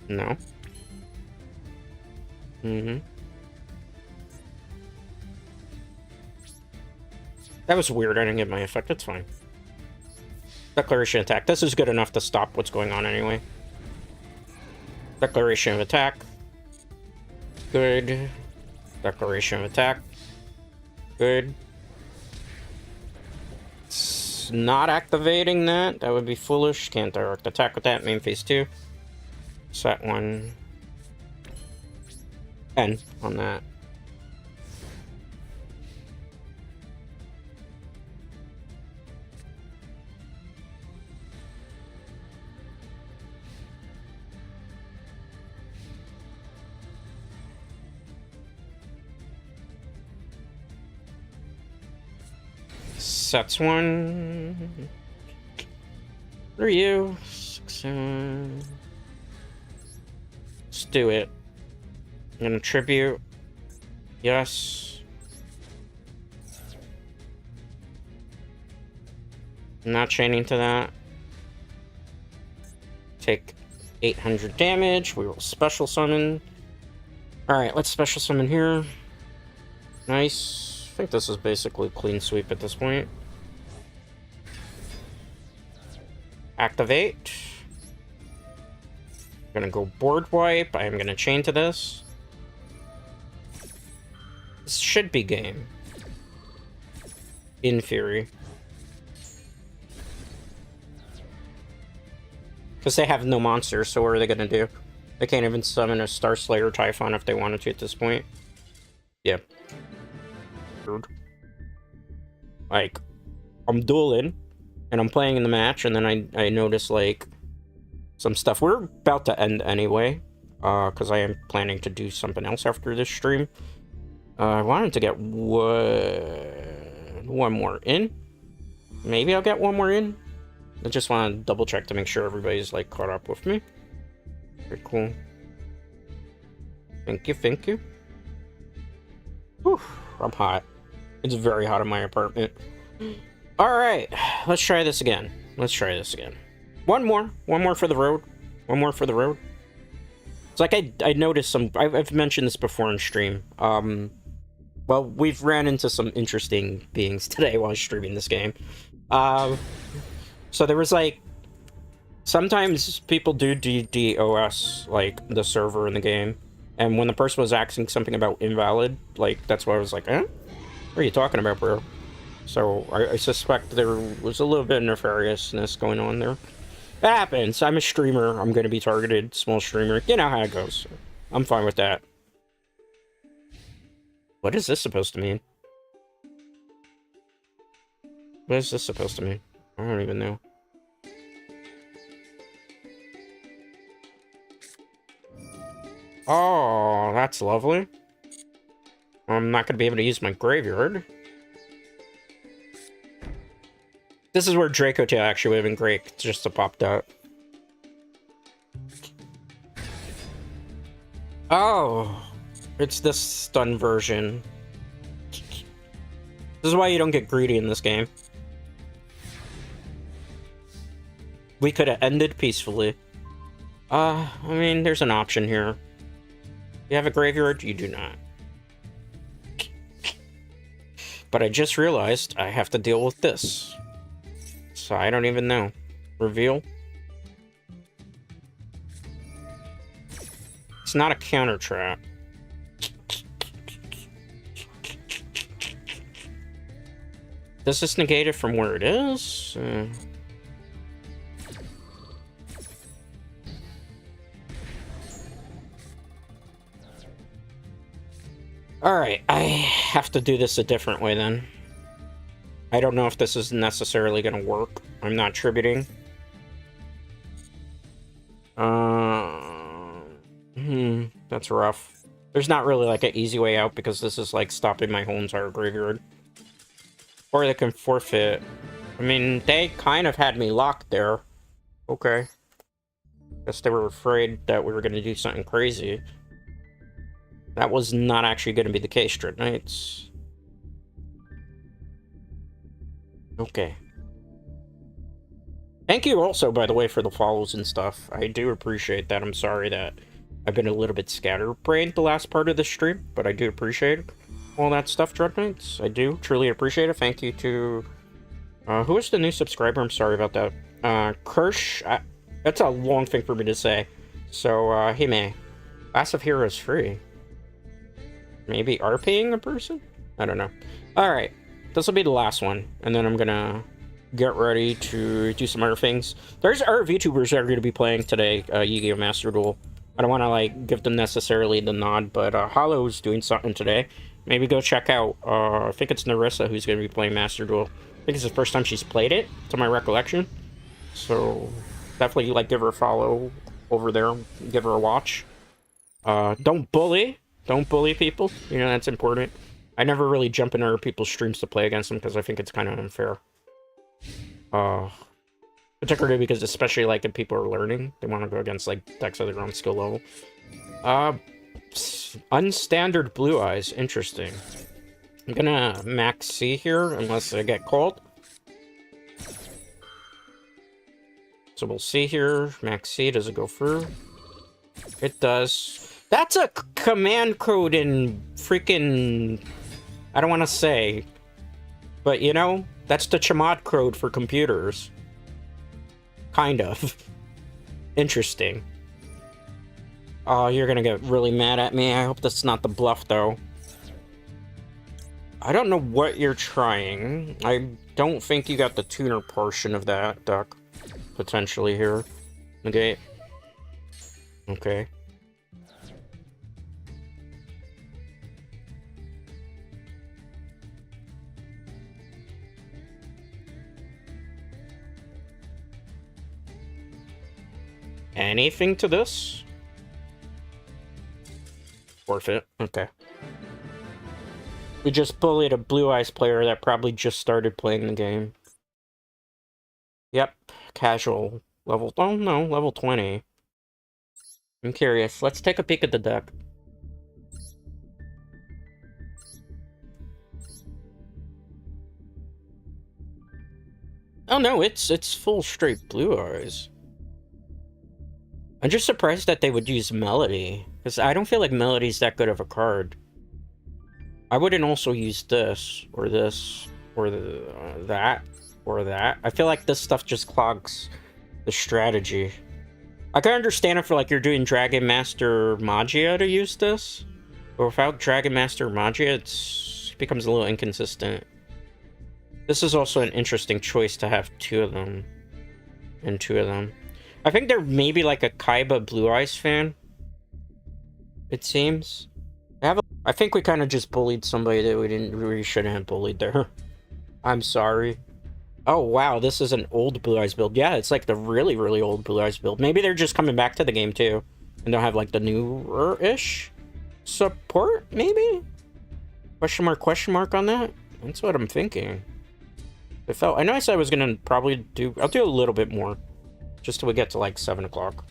Speaker 1: No. That was weird. I didn't get my effect. It's fine. Declaration attack. This is good enough to stop what's going on anyway. Declaration of attack. Good. Declaration of attack. Good. It's not activating that. That would be foolish. Can't direct attack with that. Main phase 2. Set 1. 10 on that. Sets 1. For you. 6, 7. Let's do it. I'm gonna tribute. Yes. I'm not chaining to that. Take 800 damage. We will special summon. Alright, let's special summon here. Nice. I think this is basically a clean sweep at this point. Activate. I'm gonna go board wipe. I am gonna chain to this. This should be game. In theory. Because they have no monsters, so what are they gonna do? They can't even summon a Star Slayer Typhon if they wanted to at this point. Yeah. Like, I'm dueling, and I'm playing in the match, and then I notice, like, some stuff. We're about to end anyway, because I am planning to do something else after this stream. I wanted to get one more in. Maybe I'll get one more in. I just want to double check to make sure everybody's, like, caught up with me. Very cool. Thank you, thank you. Whew, I'm hot. It's very hot in my apartment. Alright, let's try this again. Let's try this again. One more for the road. One more for the road. It's like I noticed some... I've mentioned this before in stream. Well, we've ran into some interesting beings today while streaming this game. So there was, like... Sometimes people do DDoS, like, the server in the game. And when the person was asking something about invalid, like, that's why I was like, eh? What are you talking about, bro? So I suspect there was a little bit of nefariousness going on there. It happens. I'm a streamer. I'm going to be targeted. Small streamer. You know how it goes. I'm fine with that. What is this supposed to mean? What is this supposed to mean? I don't even know. Oh, that's lovely. I'm not going to be able to use my graveyard. This is where Dracotail actually would have been great, just to pop that. Oh, it's this stun version. This is why you don't get greedy in this game. We could have ended peacefully. I mean, there's an option here. You have a graveyard? You do not. But I just realized I have to deal with this. So I don't even know. Reveal. It's not a counter trap. Does this negate it from where it is? Alright, I have to do this a different way then. I don't know if this is necessarily going to work. I'm not tributing. That's rough. There's not really like an easy way out because this is like stopping my whole entire graveyard. Or they can forfeit. I mean, they kind of had me locked there. Okay. Guess they were afraid that we were going to do something crazy. That was not actually going to be the case, Dread Knights. Okay. Thank you also, by the way, for the follows and stuff. I do appreciate that. I'm sorry that I've been a little bit scatterbrained the last part of the stream, but I do appreciate all that stuff, Dread Knights. I do truly appreciate it. Thank you to... who is the new subscriber? I'm sorry about that. Kirsch? That's a long thing for me to say. So, hey, man. Passive Hero is free. Maybe RPing a person? I don't know. Alright. This will be the last one. And then I'm gonna get ready to do some other things. There's other VTubers that are gonna be playing today, Yugioh Master Duel. I don't want to, like, give them necessarily the nod, but Hollow's doing something today. Maybe go check out, I think it's Narissa who's going to be playing Master Duel. I think it's the first time she's played it, to my recollection. So, definitely, like, give her a follow over there. Give her a watch. Don't bully. Don't bully people. You know, that's important. I never really jump in other people's streams to play against them because I think it's kind of unfair. Particularly because, especially, like, if people are learning, they want to go against, like, decks of their own skill level. Unstandard Blue Eyes. Interesting. I'm gonna max C here, unless I get called. So we'll see here. Max C, does it go through? It does. That's a command code in freaking... I don't want to say. But, you know, that's the Chmod code for computers. Kind of. Interesting. Oh, you're gonna get really mad at me. I hope that's not the bluff, though. I don't know what you're trying. I don't think you got the tuner portion of that duck. Potentially here. Okay. Okay. Anything to this? Forfeit. Okay. We just bullied a Blue Eyes player that probably just started playing the game. Yep. Casual. Level... Oh, no. Level 20. I'm curious. Let's take a peek at the deck. Oh, no. It's full straight Blue Eyes. I'm just surprised that they would use Melody, because I don't feel like Melody's that good of a card. I wouldn't also use this, or that, or that. I feel like this stuff just clogs the strategy. I can understand if like you're doing Dragon Master Magia to use this, but without Dragon Master Magia, it becomes a little inconsistent. This is also an interesting choice to have two of them, and two of them. I think they're maybe like a Kaiba Blue Eyes fan. It seems. I think we kind of just bullied somebody that we shouldn't have bullied there. I'm sorry. Oh wow, this is an old Blue Eyes build. Yeah, it's like the really, really old Blue Eyes build. Maybe they're just coming back to the game too, and they'll have like the newer-ish support, maybe? Question mark on that? That's what I'm thinking. I know I said I was gonna probably do... I'll do a little bit more. Just till we get to, like, 7 o'clock.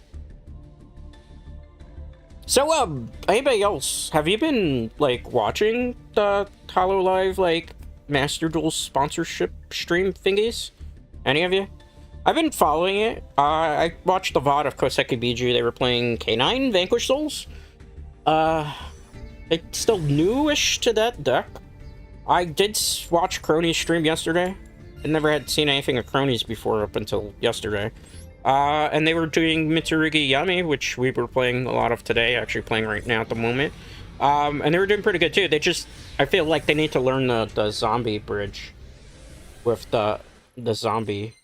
Speaker 1: So, anybody else, have you been, like, watching the HoloLive, like, Master Duel sponsorship stream thingies? Any of you? I've been following it. I watched the VOD of Koseki Biju. They were playing K9 Vanquish Souls. It's still newish to that deck. I did watch Crony's stream yesterday. I never had seen anything of cronies before up until yesterday. And they were doing Mitsurugi Yami, which we were playing a lot of today, actually playing right now at the moment. And they were doing pretty good too. They just, I feel like they need to learn the zombie bridge with the zombie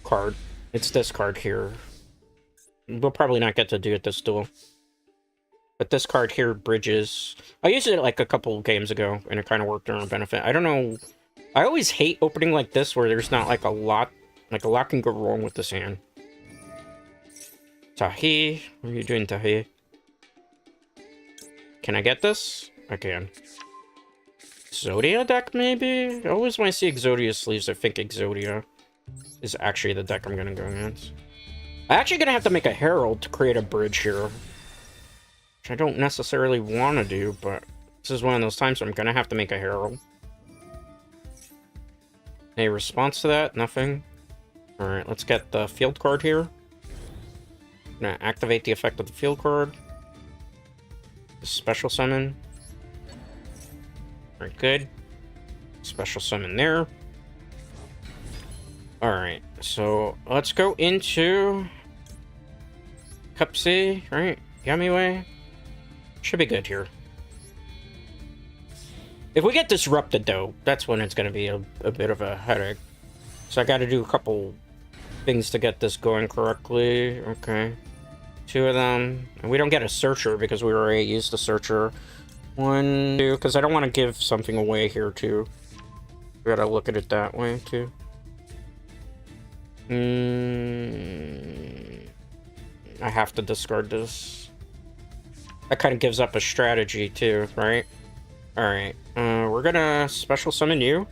Speaker 1: card. It's this card here. We'll probably not get to do it this duel. But this card here bridges. I used it like a couple games ago, and it kind of worked in our benefit. I don't know. I always hate opening like this, where there's not like a lot can go wrong with this hand. Tahi, what are you doing, Tahi? Can I get this? I can. Exodia deck, maybe? I always when I see Exodia sleeves, I think Exodia is actually the deck I'm gonna go against. I'm actually gonna have to make a Herald to create a bridge here. Which I don't necessarily want to do, but this is one of those times where I'm gonna have to make a Herald. Any response to that? Nothing. Alright, let's get the field card here. I'm gonna activate the effect of the field card. Special summon. Alright, good. Special summon there. Alright, so let's go into Cup C, right? Yummy way. Should be good here. If we get disrupted, though, that's when it's going to be a bit of a headache. So I got to do a couple things to get this going correctly. Okay. 2 of them. And we don't get a searcher because we already used the searcher. 1, 2, because I don't want to give something away here, too. We got to look at it that way, too. I have to discard this. That kind of gives up a strategy, too, right? Alright, we're gonna special summon you.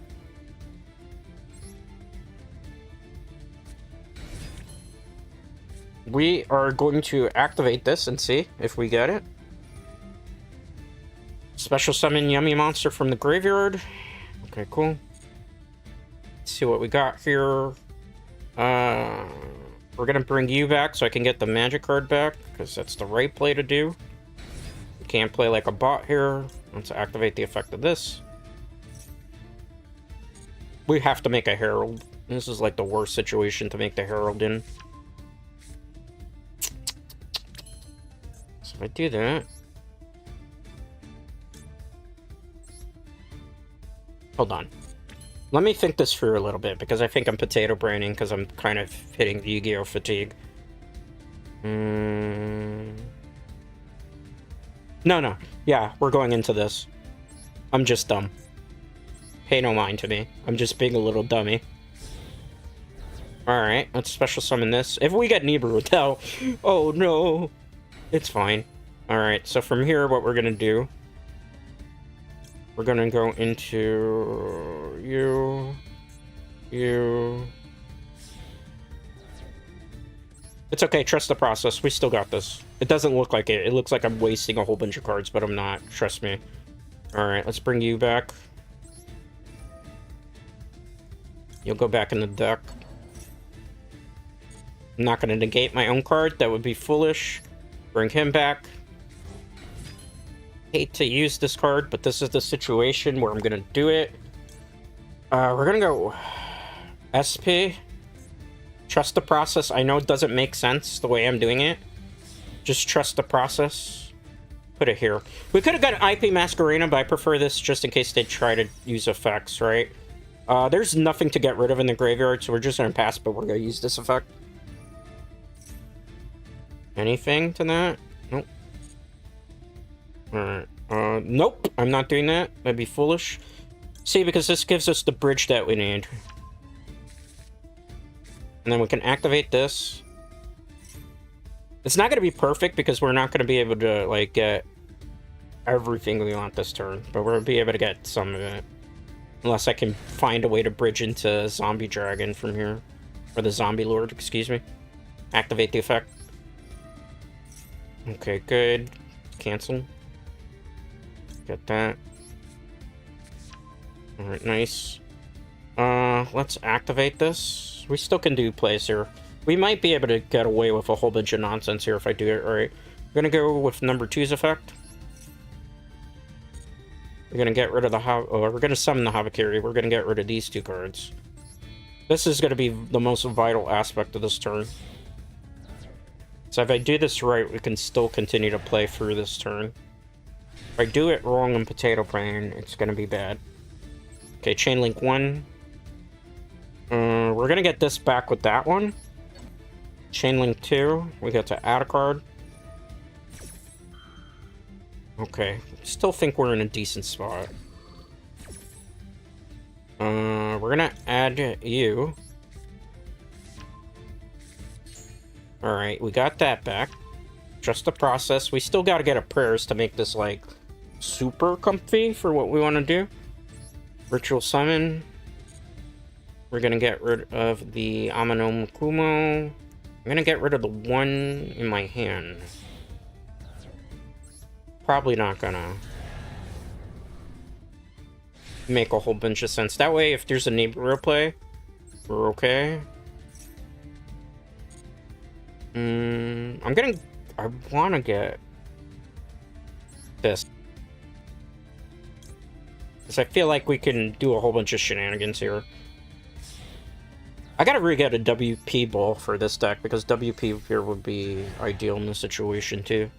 Speaker 1: We are going to activate this and see if we get it. Special summon Yummy Monster from the graveyard. Okay, cool. Let's see what we got here. We're gonna bring you back so I can get the magic card back, because that's the right play to do. We can't play like a bot here. Let's activate the effect of this. We have to make a Herald. This is like the worst situation to make the Herald in. So if I do that... Hold on. Let me think this through a little bit, because I think I'm potato braining, because I'm kind of hitting the Yu-Gi-Oh! Fatigue. No. Yeah, we're going into this. I'm just dumb. Pay no mind to me. I'm just being a little dummy. Alright, let's special summon this. If we get Nibiru, oh no. It's fine. Alright, so from here, what we're gonna do... We're gonna go into... You... It's okay, trust the process. We still got this. It doesn't look like it. It looks like I'm wasting a whole bunch of cards, but I'm not. Trust me. Alright, let's bring you back. You'll go back in the deck. I'm not going to negate my own card. That would be foolish. Bring him back. Hate to use this card, but this is the situation where I'm going to do it. We're going to go SP. Trust the process. I know it doesn't make sense the way I'm doing it. Just trust the process. Put it here. We could have got IP Masquerena, but I prefer this just in case they try to use effects, right? There's nothing to get rid of in the graveyard, so we're just going to pass, but we're going to use this effect. Anything to that? Nope. Alright. Nope. I'm not doing that. That'd be foolish. See, because this gives us the bridge that we need. And then we can activate this. It's not going to be perfect because we're not going to be able to, like, get everything we want this turn. But we're going to be able to get some of it. Unless I can find a way to bridge into Zombie Dragon from here. Or the Zombie Lord, excuse me. Activate the effect. Okay, good. Cancel. Get that. Alright, nice. Let's activate this. We still can do plays here. We might be able to get away with a whole bunch of nonsense here if I do it right. We're gonna go with number 2's effect. We're gonna get rid of the we're gonna summon the Havakiri. We're gonna get rid of these 2 cards. This is going to be the most vital aspect of this turn. So if I do this right, we can still continue to play through this turn. If I do it wrong in Potato Brain, it's going to be bad. Okay, Chain Link 1. We're going to get this back with that one. Chain Link 2. We get to add a card. Okay, still think we're in a decent spot. We're going to add you. Alright, we got that back. Just the process. We still gotta get a prayers to make this, like, super comfy for what we want to do. Ritual Summon. We're gonna get rid of the Amano Mukumo. I'm gonna get rid of the one in my hand. Probably not gonna make a whole bunch of sense. That way, if there's a neighbor play, we're okay. I want to get this. Because I feel like we can do a whole bunch of shenanigans here. I gotta re-get a WP ball for this deck, because WP here would be ideal in this situation, too.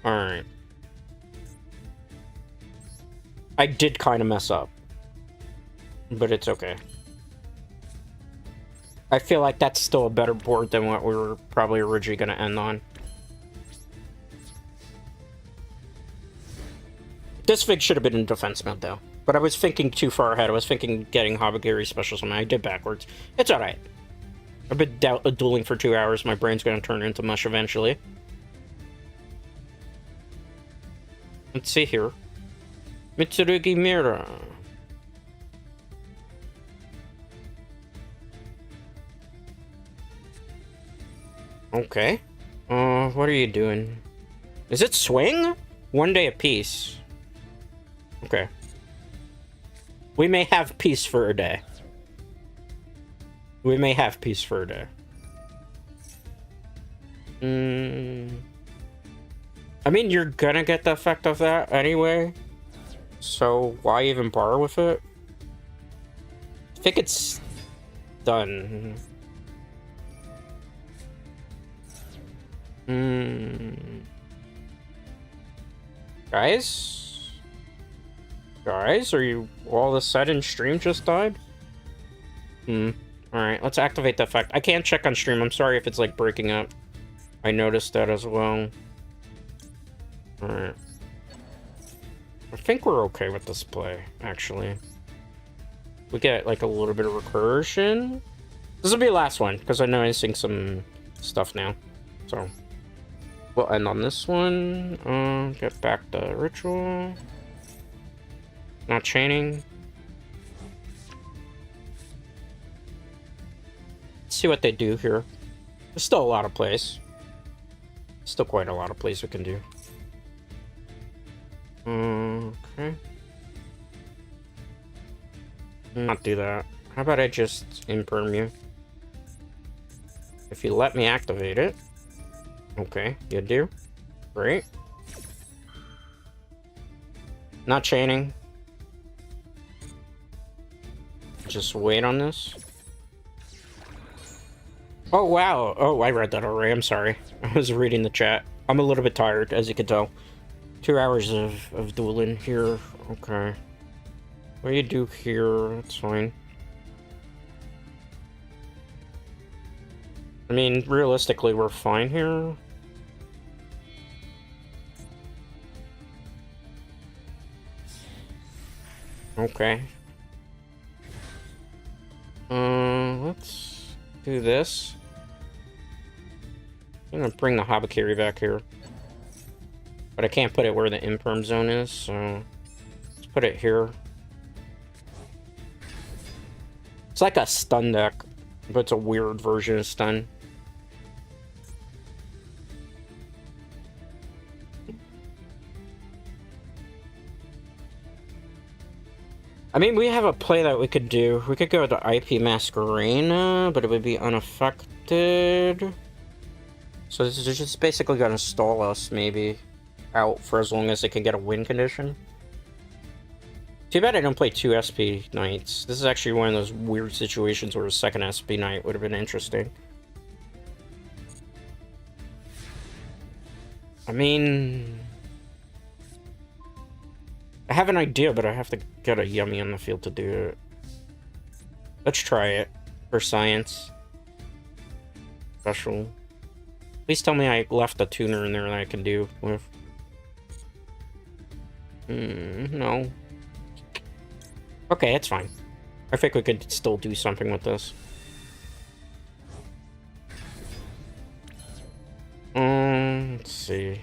Speaker 1: Alright. I did kind of mess up. But it's okay. I feel like that's still a better board than what we were probably originally going to end on. This Fig should have been in defense mode, though. But I was thinking too far ahead. I was thinking getting Habagiri special summon. I did backwards. It's alright. I've been dueling for 2 hours. My brain's going to turn into mush eventually. Let's see here. Mitsurugi Mira. Okay. What are you doing? Is it swing? 1 day apiece. Okay. We may have peace for a day. We may have peace for a day. I mean, you're gonna get the effect of that anyway. So why even bar with it? I think it's done. Guys? Guys, are you all of a sudden stream just died? Alright, let's activate the effect. I can't check on stream. I'm sorry if it's like breaking up. I noticed that as well. Alright. I think we're okay with this play, actually. We get like a little bit of recursion. This will be the last one, because I know I'm seeing some stuff now. So we'll end on this one. Get back the ritual. Not chaining. Let's see what they do here. There's still a lot of plays. Still quite a lot of plays we can do. Okay. Not do that. How about I just imperm you? If you let me activate it. Okay, you do. Great. Not chaining. Just wait on this. Oh, wow. Oh, I read that already. I'm sorry. I was reading the chat. I'm a little bit tired, as you can tell. 2 hours of dueling here. Okay. What do you do here? That's fine. I mean, realistically, we're fine here. Okay. Let's do this. I'm gonna bring the Habakiri back here. But I can't put it where the imperm zone is, so let's put it here. It's like a stun deck, but it's a weird version of stun. I mean, we have a play that we could do. We could go with the IP Masquerena, but it would be unaffected. So this is just basically gonna stall us, maybe, out for as long as it can get a win condition. Too bad I don't play 2 SP Knights. This is actually one of those weird situations where a second SP Knight would have been interesting. I mean... I have an idea, but I have to get a Yummy on the field to do it. Let's try it. For science. Special. Please tell me I left a tuner in there that I can do with. No. Okay, it's fine. I think we could still do something with this. Let's see.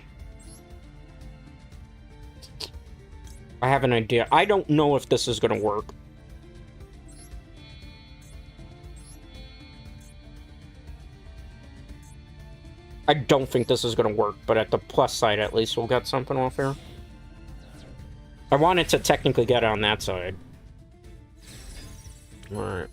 Speaker 1: I have an idea. I don't know if this is gonna work. I don't think this is gonna work, but at the plus side, at least we'll get something off here. I wanted to technically get on that side. Alright.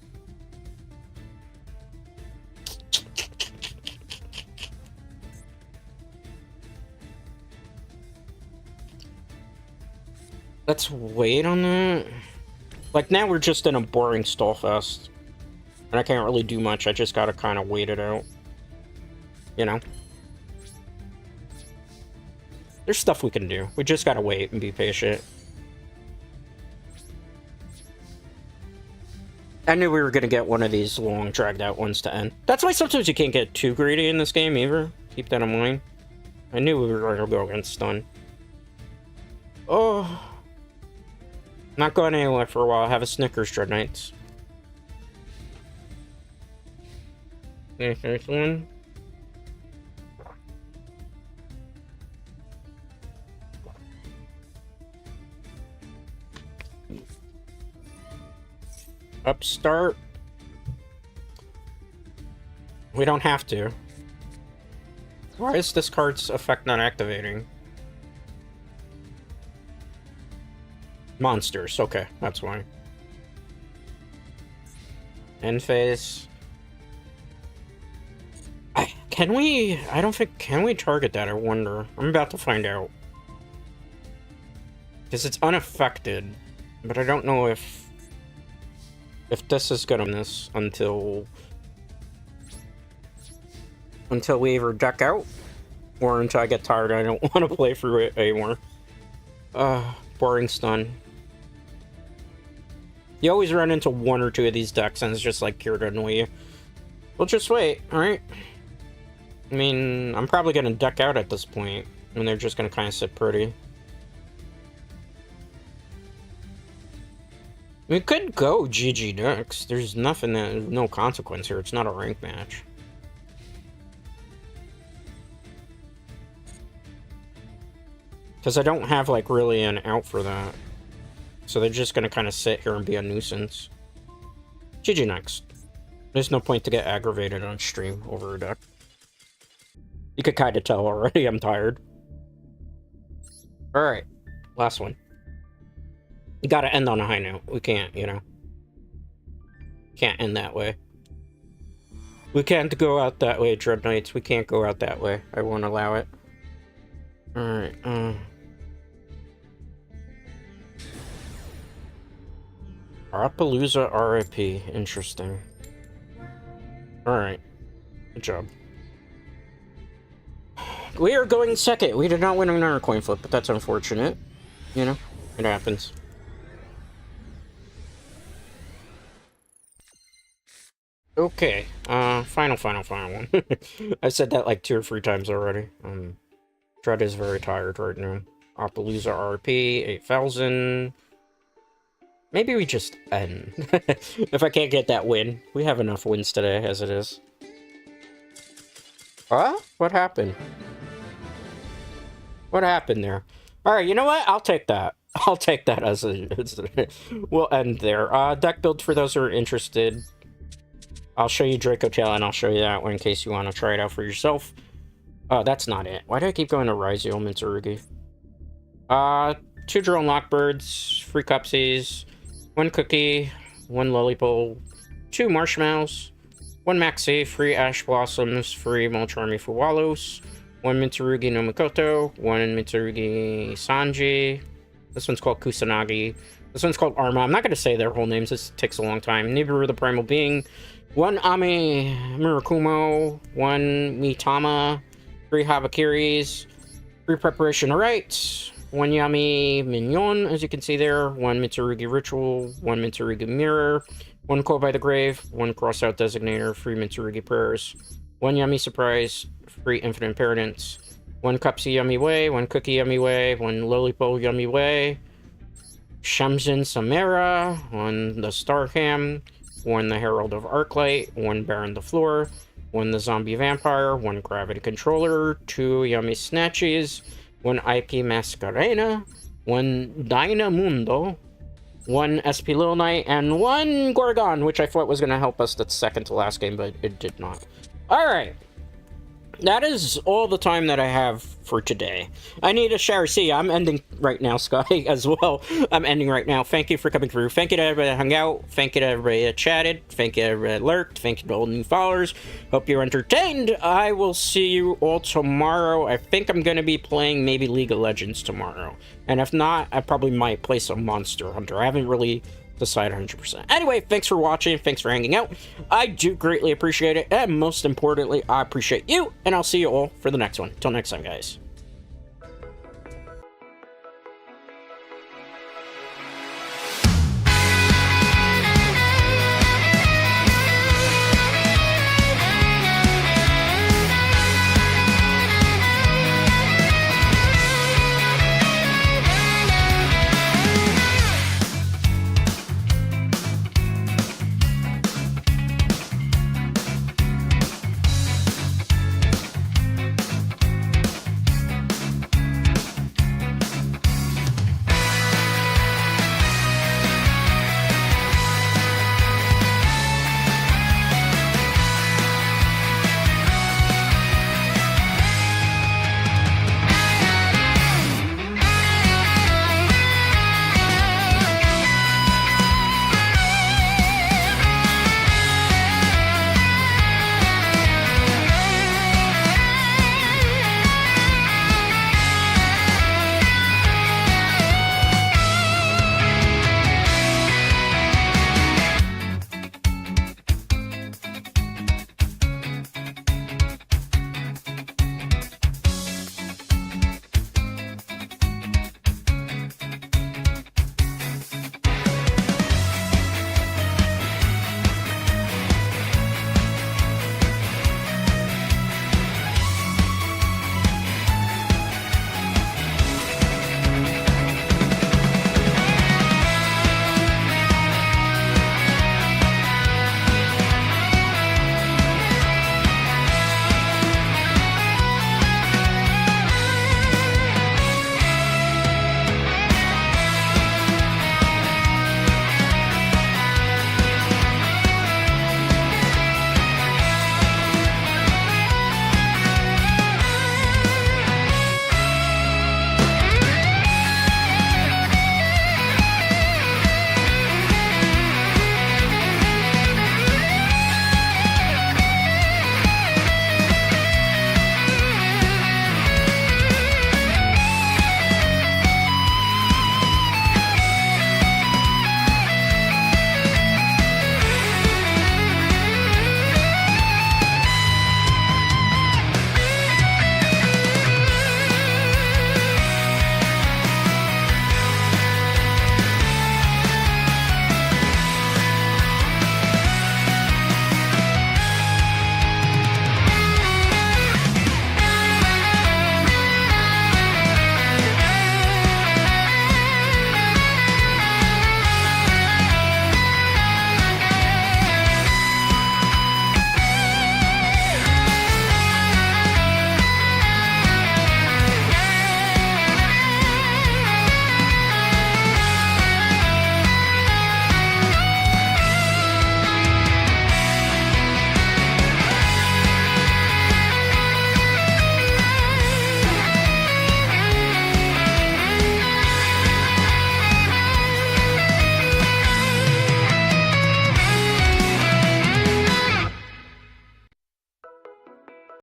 Speaker 1: Let's wait on that. Like, now we're just in a boring stall fest. And I can't really do much, I just gotta kind of wait it out. You know? There's stuff we can do. We just gotta wait and be patient. I knew we were gonna get one of these long, dragged-out ones to end. That's why sometimes you can't get too greedy in this game, either. Keep that in mind. I knew we were gonna go against stun. Oh... Not going anywhere for a while. Have a Snickers, Dread Knights. Okay, first one. Upstart. We don't have to. Why is this card's effect not activating? Monsters, okay, that's why. End phase. Can we? I don't think. Can we target that? I wonder. I'm about to find out. Because it's unaffected, but I don't know if this is gonna miss until we either deck out or until I get tired. I don't want to play through it anymore. Boring stun. You always run into one or two of these decks and it's just like here to annoy you. We'll just wait, alright? I mean, I'm probably gonna deck out at this point, and they're just gonna kind of sit pretty. We could go GG decks. There's nothing that, no consequence here. It's not a rank match. Because I don't have, like, really an out for that. So they're just gonna kind of sit here and be a nuisance. GG next. There's no point to get aggravated on stream over a deck. You could kind of tell already I'm tired. Alright. Last one. You gotta end on a high note. We can't, you know. Can't end that way. We can't go out that way, Dread Knights. We can't go out that way. I won't allow it. Alright, Arapalooza RIP. Interesting. Alright. Good job. We are going second. We did not win another coin flip, but that's unfortunate. You know? It happens. Okay. Final one. I said that like 2 or 3 times already. Dread is very tired right now. Arapalooza RP, 8,000. Maybe we just end. If I can't get that win. We have enough wins today as it is. Huh? What happened? What happened there? Alright, you know what? I'll take that. I'll take that as a... We'll end there. Deck build for those who are interested. I'll show you Dracotail and I'll show you that one in case you want to try it out for yourself. Oh, that's not it. Why do I keep going to Raizio Mitsurugi? 2 drone lockbirds, 3 cupsies, 1 cookie, 1 lollipop, 2 marshmallows, 1 maxi, 3 ash blossoms, 3 Molcharmi Fuwalos, 1 Mitsurugi no Mikoto, 1 Mitsurugi Sanji. This one's called Kusanagi. This one's called Arma. I'm not going to say their whole names. This takes a long time. Nibiru the Primal Being. 1 Ami Murakumo. 1 Mitama. 3 Havakiris. 3 Preparation Alright. 1 Yami Mignon, as you can see there. 1 Mitsurugi Ritual. 1 Mitsurugi Mirror. 1 Call by the Grave. 1 Crossout Designator. 3 Mitsurugi Prayers. 1 Yummy Surprise. 3 Infinite Impertinence. 1 Cupsy Yummy Way. 1 Cookie Yummy Way. 1 Lolipo Yummy Way. Shamsin Samara. 1 The Starcam. 1 The Herald of Arclight. 1 Baron the Floor. 1 The Zombie Vampire. 1 Gravity Controller. 2 Yummy Snatches. 1 IP Mascarena. 1 Dynamundo. 1 SP Little Knight. And 1 Gorgon, which I thought was going to help us the second to last game, but it did not. Alright. That is all the time that I have for today. I need a shower. See, I'm ending right now, Sky, as well. I'm ending right now. Thank you for coming through. Thank you to everybody that hung out. Thank you to everybody that chatted. Thank you to everybody that lurked. Thank you to all the new followers. Hope you're entertained. I will see you all tomorrow. I think I'm going to be playing maybe League of Legends tomorrow. And if not, I probably might play some Monster Hunter. I haven't really decide 100%. Anyway, thanks for watching. Thanks for hanging out. I do greatly appreciate it. And most importantly, I appreciate you. And I'll see you all for the next one. Till next time, guys.